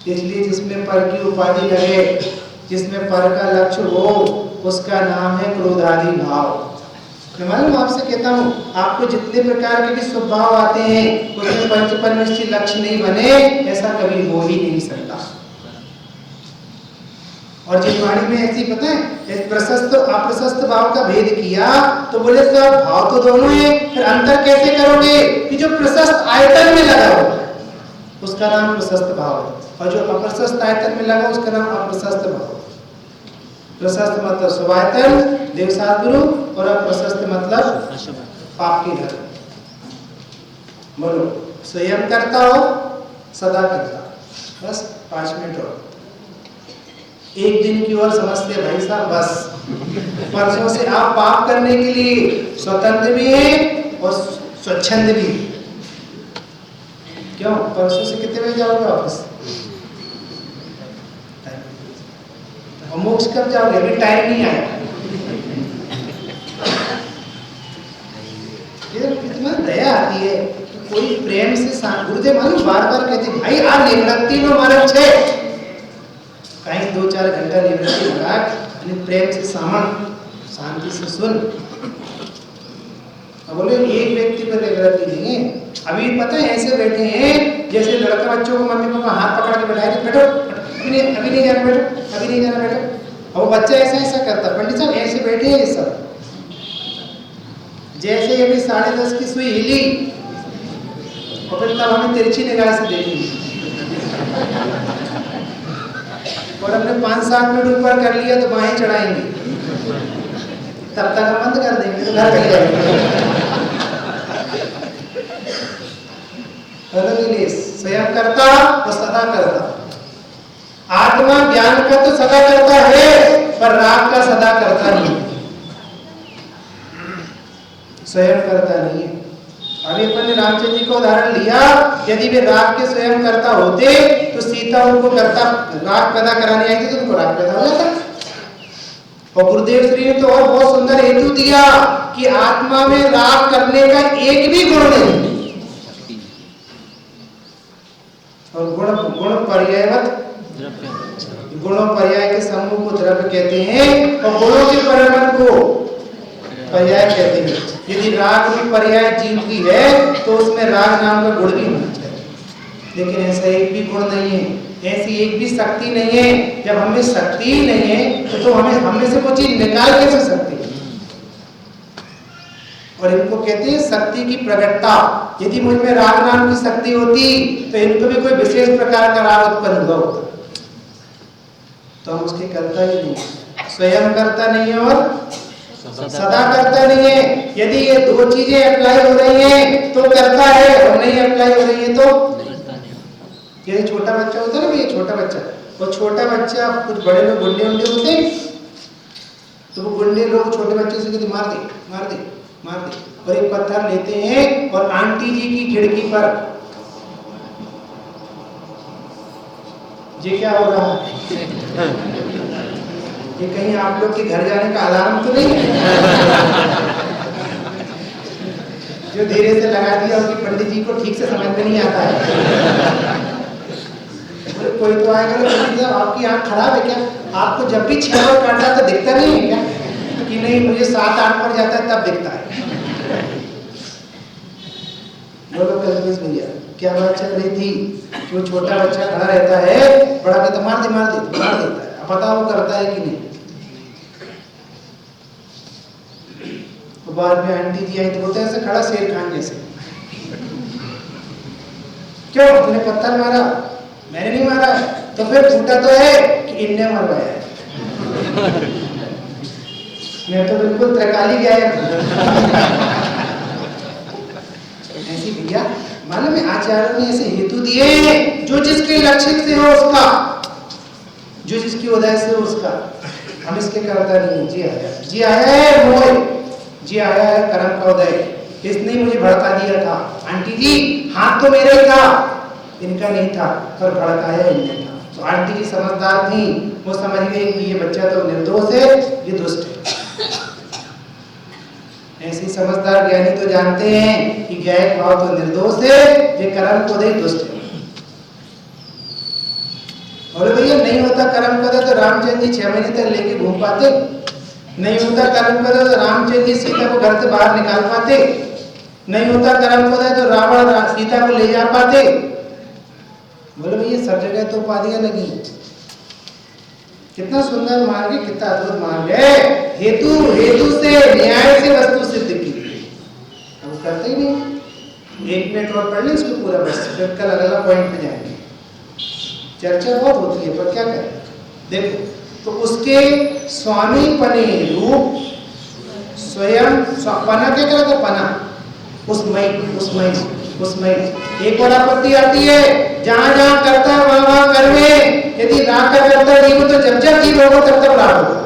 इसलिए जिसमें पर की उपाधि लगे, जिसमें पर का लक्ष्य हो, उसका नाम है क्रोधादि भाव। मैं मालूम आपसे कहता हूँ, आपको जितने प्रकार के शुभ भाव आते हैं उसमें पंच परमेष्ठी लक्ष्य नहीं बने, ऐसा कभी हो ही नहीं सकता। और जिनवाणी में ऐसी पता है इस प्रशस्त अप्रशस्त भाव का भेद किया तो बोले सब भाव तो दोनों है, फिर अंतर कैसे करोगे कि जो प्रशस्त आयतन में लगा हो उसका नाम प्रशस्त भाव है, और जो अप्रशस्त आयतन में लगा उसका नाम अप्रशस्त भाव। प्रशस्त मतलब शुभायतन देवसागुरु, और अप्रशस्त मतलब पाप की धर्म। बोलो स्वयं करता हो सदा करता। बस 5 मिनट और, एक दिन की ओर समझते भाई साहब, बस परसों से आप पाप करने के लिए स्वतंत्र भी हैं और स्वच्छंद भी। क्यों? परसों से कितने बजे जाओगे ऑफिस? और मोक्ष कब जाओगे? अभी टाइम नहीं आया। ये कितना दया आती है कि कोई प्रेम से गुरुदेव मालूम बार बार कहते भाई आ निवृत्ति में मार्ग छे, कहीं 2-4 घंटा निवृत्ति लगा प्रेम से सामन शांति से सुन। अब बोले एक व्यक्ति पर निवृत्ति नहीं है। अभी पता है ऐसे बैठे हैं जैसे लड़का बच्चों को मम्मी पापा हाथ पकड़ के बैठाए, बैठो अभी नहीं जाना, बैठो अभी नहीं जाना, बैठो। और वो बच्चा ऐसा ऐसा करता, पंडित साहब ऐसे बैठे हैं ये सब। जैसे अभी 10:30 की सुई हिली और फिर तब हमें तिरछी निगाह से देखेंगे, और हमने 5-7 मिनट ऊपर कर लिया तो बाहें चढ़ाएंगे, तब तक हम बंद कर देंगे तो घर चले जाएंगे। स्वयं करता और सदा करता। आत्मा ज्ञान का तो सदा करता है पर राग का सदा करता नहीं, स्वयं करता नहीं है। अभी अपन ने रामचंद्र जी को उदाहरण लिया, यदि वे राग के स्वयं करता होते तो सीता उनको करता राग पैदा कराने आई थी तो उनको राग पैदा हो जाता। और गुरुदेव श्री ने तो और बहुत सुंदर हेतु दिया कि आत्मा में राग करने का एक भी गुण नहीं, और गुण पर्यायवत, गुणों पर्याय के समूह को द्रव्य कहते हैं और गुणों के परिमाण को पर्याय कहते हैं। यदि राग रूप पर्याय जीव की है तो उसमें राग नाम का गुण भी होना चाहिए, लेकिन ऐसा एक भी गुण नहीं है, ऐसी एक भी शक्ति नहीं है। जब हमें शक्ति ही नहीं है तो हमें हमने से कोई चीज निकाल कैसे सकते हैं? और इनको कहते हैं शक्ति की प्रकटता। यदि मुझ में राग नाम की शक्ति होती तो इनको भी कोई विशेष प्रकार का राग उत्पन्न हुआ होता, तो हम उसके करता ही नहीं, स्वयं करता नहीं है और सदा करता नहीं है। यदि ये दो चीजें अप्लाई हो रही हैं तो करता है, और नहीं अप्लाई हो रही है तो ये छोटा बच्चा होता है ना, ये छोटा बच्चा, वो छोटा बच्चा, कुछ बड़े लोग गुंडे उंडे होते हैं तो वो गुंडे लोग छोटे बच्चे से कहते मार दे मार दे मार दे, और एक पत्थर लेते हैं और आंटी जी की खिड़की पर, ये क्या हो रहा है? ये कहीं आप लोग के घर जाने का अलार्म तो नहीं है जो धीरे से लगा दिया और पंडित जी को ठीक से समझ में नहीं आता है। कोई तो आएगा तो पंडित साहब आपकी आंख खराब है क्या? आपको जब भी 6 बार काटता तो दिखता नहीं है क्या? कि नहीं मुझे 7-8 पर जाता है तब दिखता है। बोलो कल्पेश भैया क्या बात चल रही थी? जो छोटा बच्चा खड़ा रहता है, बड़ा कहता मार दे मार दे मार देता है, अब बताओ वो करता है कि नहीं? तो बाद में आंटी जी आई तो बोलते हैं ऐसे खड़ा शेर खान जैसे, क्यों तूने पत्थर मारा? मैंने नहीं मारा। तो फिर झूठा तो है कि इनने मरवाया है। मैं तो बिल्कुल त्रकाली गया ऐसी भैया मालूम है आचार्यों ने ऐसे हेतु दिए जो जिसके लक्षित से हो उसका, जो जिसकी उदय से हो उसका। हम इसके करता नहीं। जी आया है मोह, जी आया है कर्म का उदय, इसने मुझे भड़का दिया था। आंटी जी हाथ तो मेरा ही था, इनका नहीं था, पर भड़काया इनने था। तो आंटी जी समझदार थी, वो समझ गई कि ये बच्चा तो निर्दोष है, ये दुष्ट है। ऐसी समझदार ज्ञानी तो जानते हैं कि ज्ञायक भाव तो निर्दोष है, ये कर्म को दे दुष्ट है। बोले भैया नहीं होता कर्म पद तो रामचंद्र जी 6 महीने तक लेके घूम पाते, नहीं होता कर्म पद तो रामचंद्र जी सीता को घर से बाहर निकाल पाते, नहीं होता कर्म पद तो रावण सीता को ले जा पाते। बोले भैया सब जगह तो उपाधियां लगी, कितना सुंदर मार्ग है, कितना अद्भुत मार्ग है। हेतु हेतु से न्याय से वस्तु सिद्ध की, अब वो करते ही नहीं। 1 मिनट और पढ़ लें इसको पूरा, बस फिर कल अगला पॉइंट पे जाएंगे। चर्चा बहुत होती है पर क्या करें। देखो तो उसके स्वामी पने रूप स्वयं पना क्या कहता है, पना उसमय एक और आपत्ति आती है, जहां जहां करता है वहां वहां कर्मे, यदि राग का करता नहीं हो तो जब जब जीव होगा तब तब राग होगा।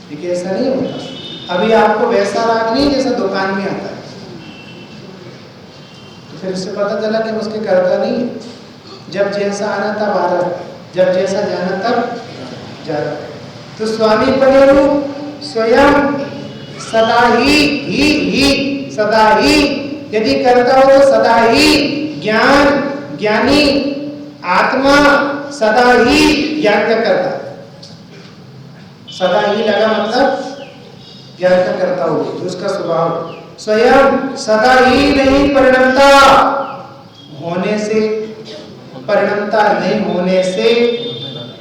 देखिए ऐसा नहीं होता। अभी आपको वैसा राग नहीं जैसा दुकान में आता है, तो फिर इससे पता चला कि उसके करता नहीं है। जब जैसा आना तब आ रहा, जब जैसा जाना तब जा रहा। तो स्वामी पने स्वयं सदा ही सदा ही, यदि करता हो तो सदा ही ज्ञान ज्ञानी आत्मा सदा ही ज्ञान का करता, सदा ही लगा मतलब ज्ञान का करता हो, तो उसका स्वभाव स्वयं सदा ही नहीं परिणमता होने से, परिणमता नहीं होने से।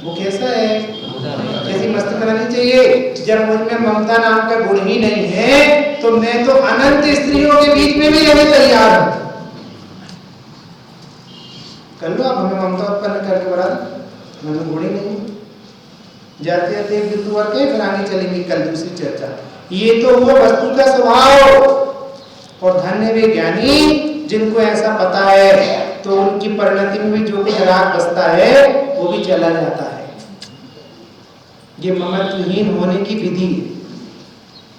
वो कैसा है, कैसी मस्ती बनानी चाहिए। जब मुझ में ममता नाम का गुण ही नहीं है तो मैं तो अनंत स्त्रियों के बीच में भी रहने तैयार हूं। कर लो आप हमें ममता उत्पन्न करके बड़ा, मैं गुण ही नहीं। जाते जाते एक बिंदु और के फिर आगे चलेंगे कल दूसरी चर्चा। ये तो हुआ वस्तु का स्वभाव, और धन्य वे ज्ञानी जिनको ऐसा पता है, तो उनकी परिणति में भी जो कुछ राग बसता है वो भी चला जाता है। ये ममत्वहीन होने की विधि है।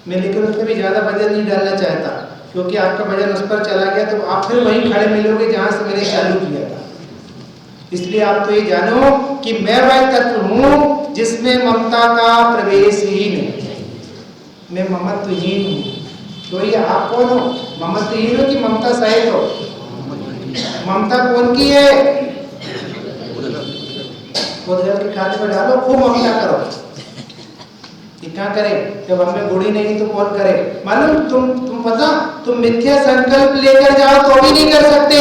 मैं लेकिन उसमें भी ज्यादा वजन नहीं डालना चाहता, क्योंकि आपका वजन उस पर चला गया तो आप फिर वहीं खड़े मिलोगे जहां से मैंने चालू किया था। इसलिए आप तो ये जानो कि मैं वह तत्व हूं जिसमें ममता का प्रवेश ही नहीं, मैं ममत्वहीन हूं। तो ये आप कौन हो, ममत्वहीन हो कि ममता सहित हो? ममता कौन की है? उधर के खाते पर डालो, खूब ममता करो। क्या करें जब हमें गुण ही नहीं तो कौन करे। मालूम तुम पता, तुम मिथ्या संकल्प लेकर जाओ तो भी नहीं कर सकते।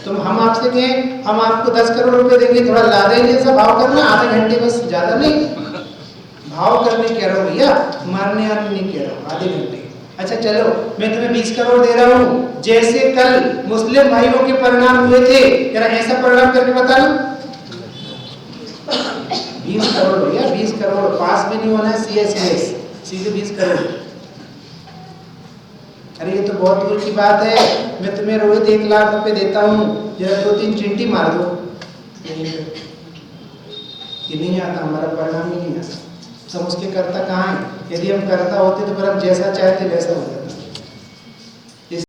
तुम हम आपसे कहें हम आपको 10 करोड़ रुपए देंगे, थोड़ा ला देंगे, ऐसा भाव करना, आधे घंटे बस, ज्यादा नहीं। भाव करने कह रहा हूँ भैया, मारने आने नहीं कह रहा हूँ, आधे घंटे। अच्छा चलो मैं तुम्हें 20 करोड़ दे रहा हूँ, जैसे कल मुस्लिम भाइयों के परिणाम हुए थे, जरा ऐसा परिणाम करके बता लो। 20 करोड़ भैया, 20 करोड़, पास भी नहीं होना है CSS, सीधे 20 करोड़। अरे ये तो बहुत दूर की बात है। मैं तुम्हें रोज 1 लाख रुपए देता हूँ, जरा 2-3 चिंटी मार दो। ये नहीं आता, हमारा परिणाम ही नहीं आता। हम उसके कर्ता कहाँ है? यदि हम कर्ता होते तो फिर हम जैसा चाहते वैसा हो जाता।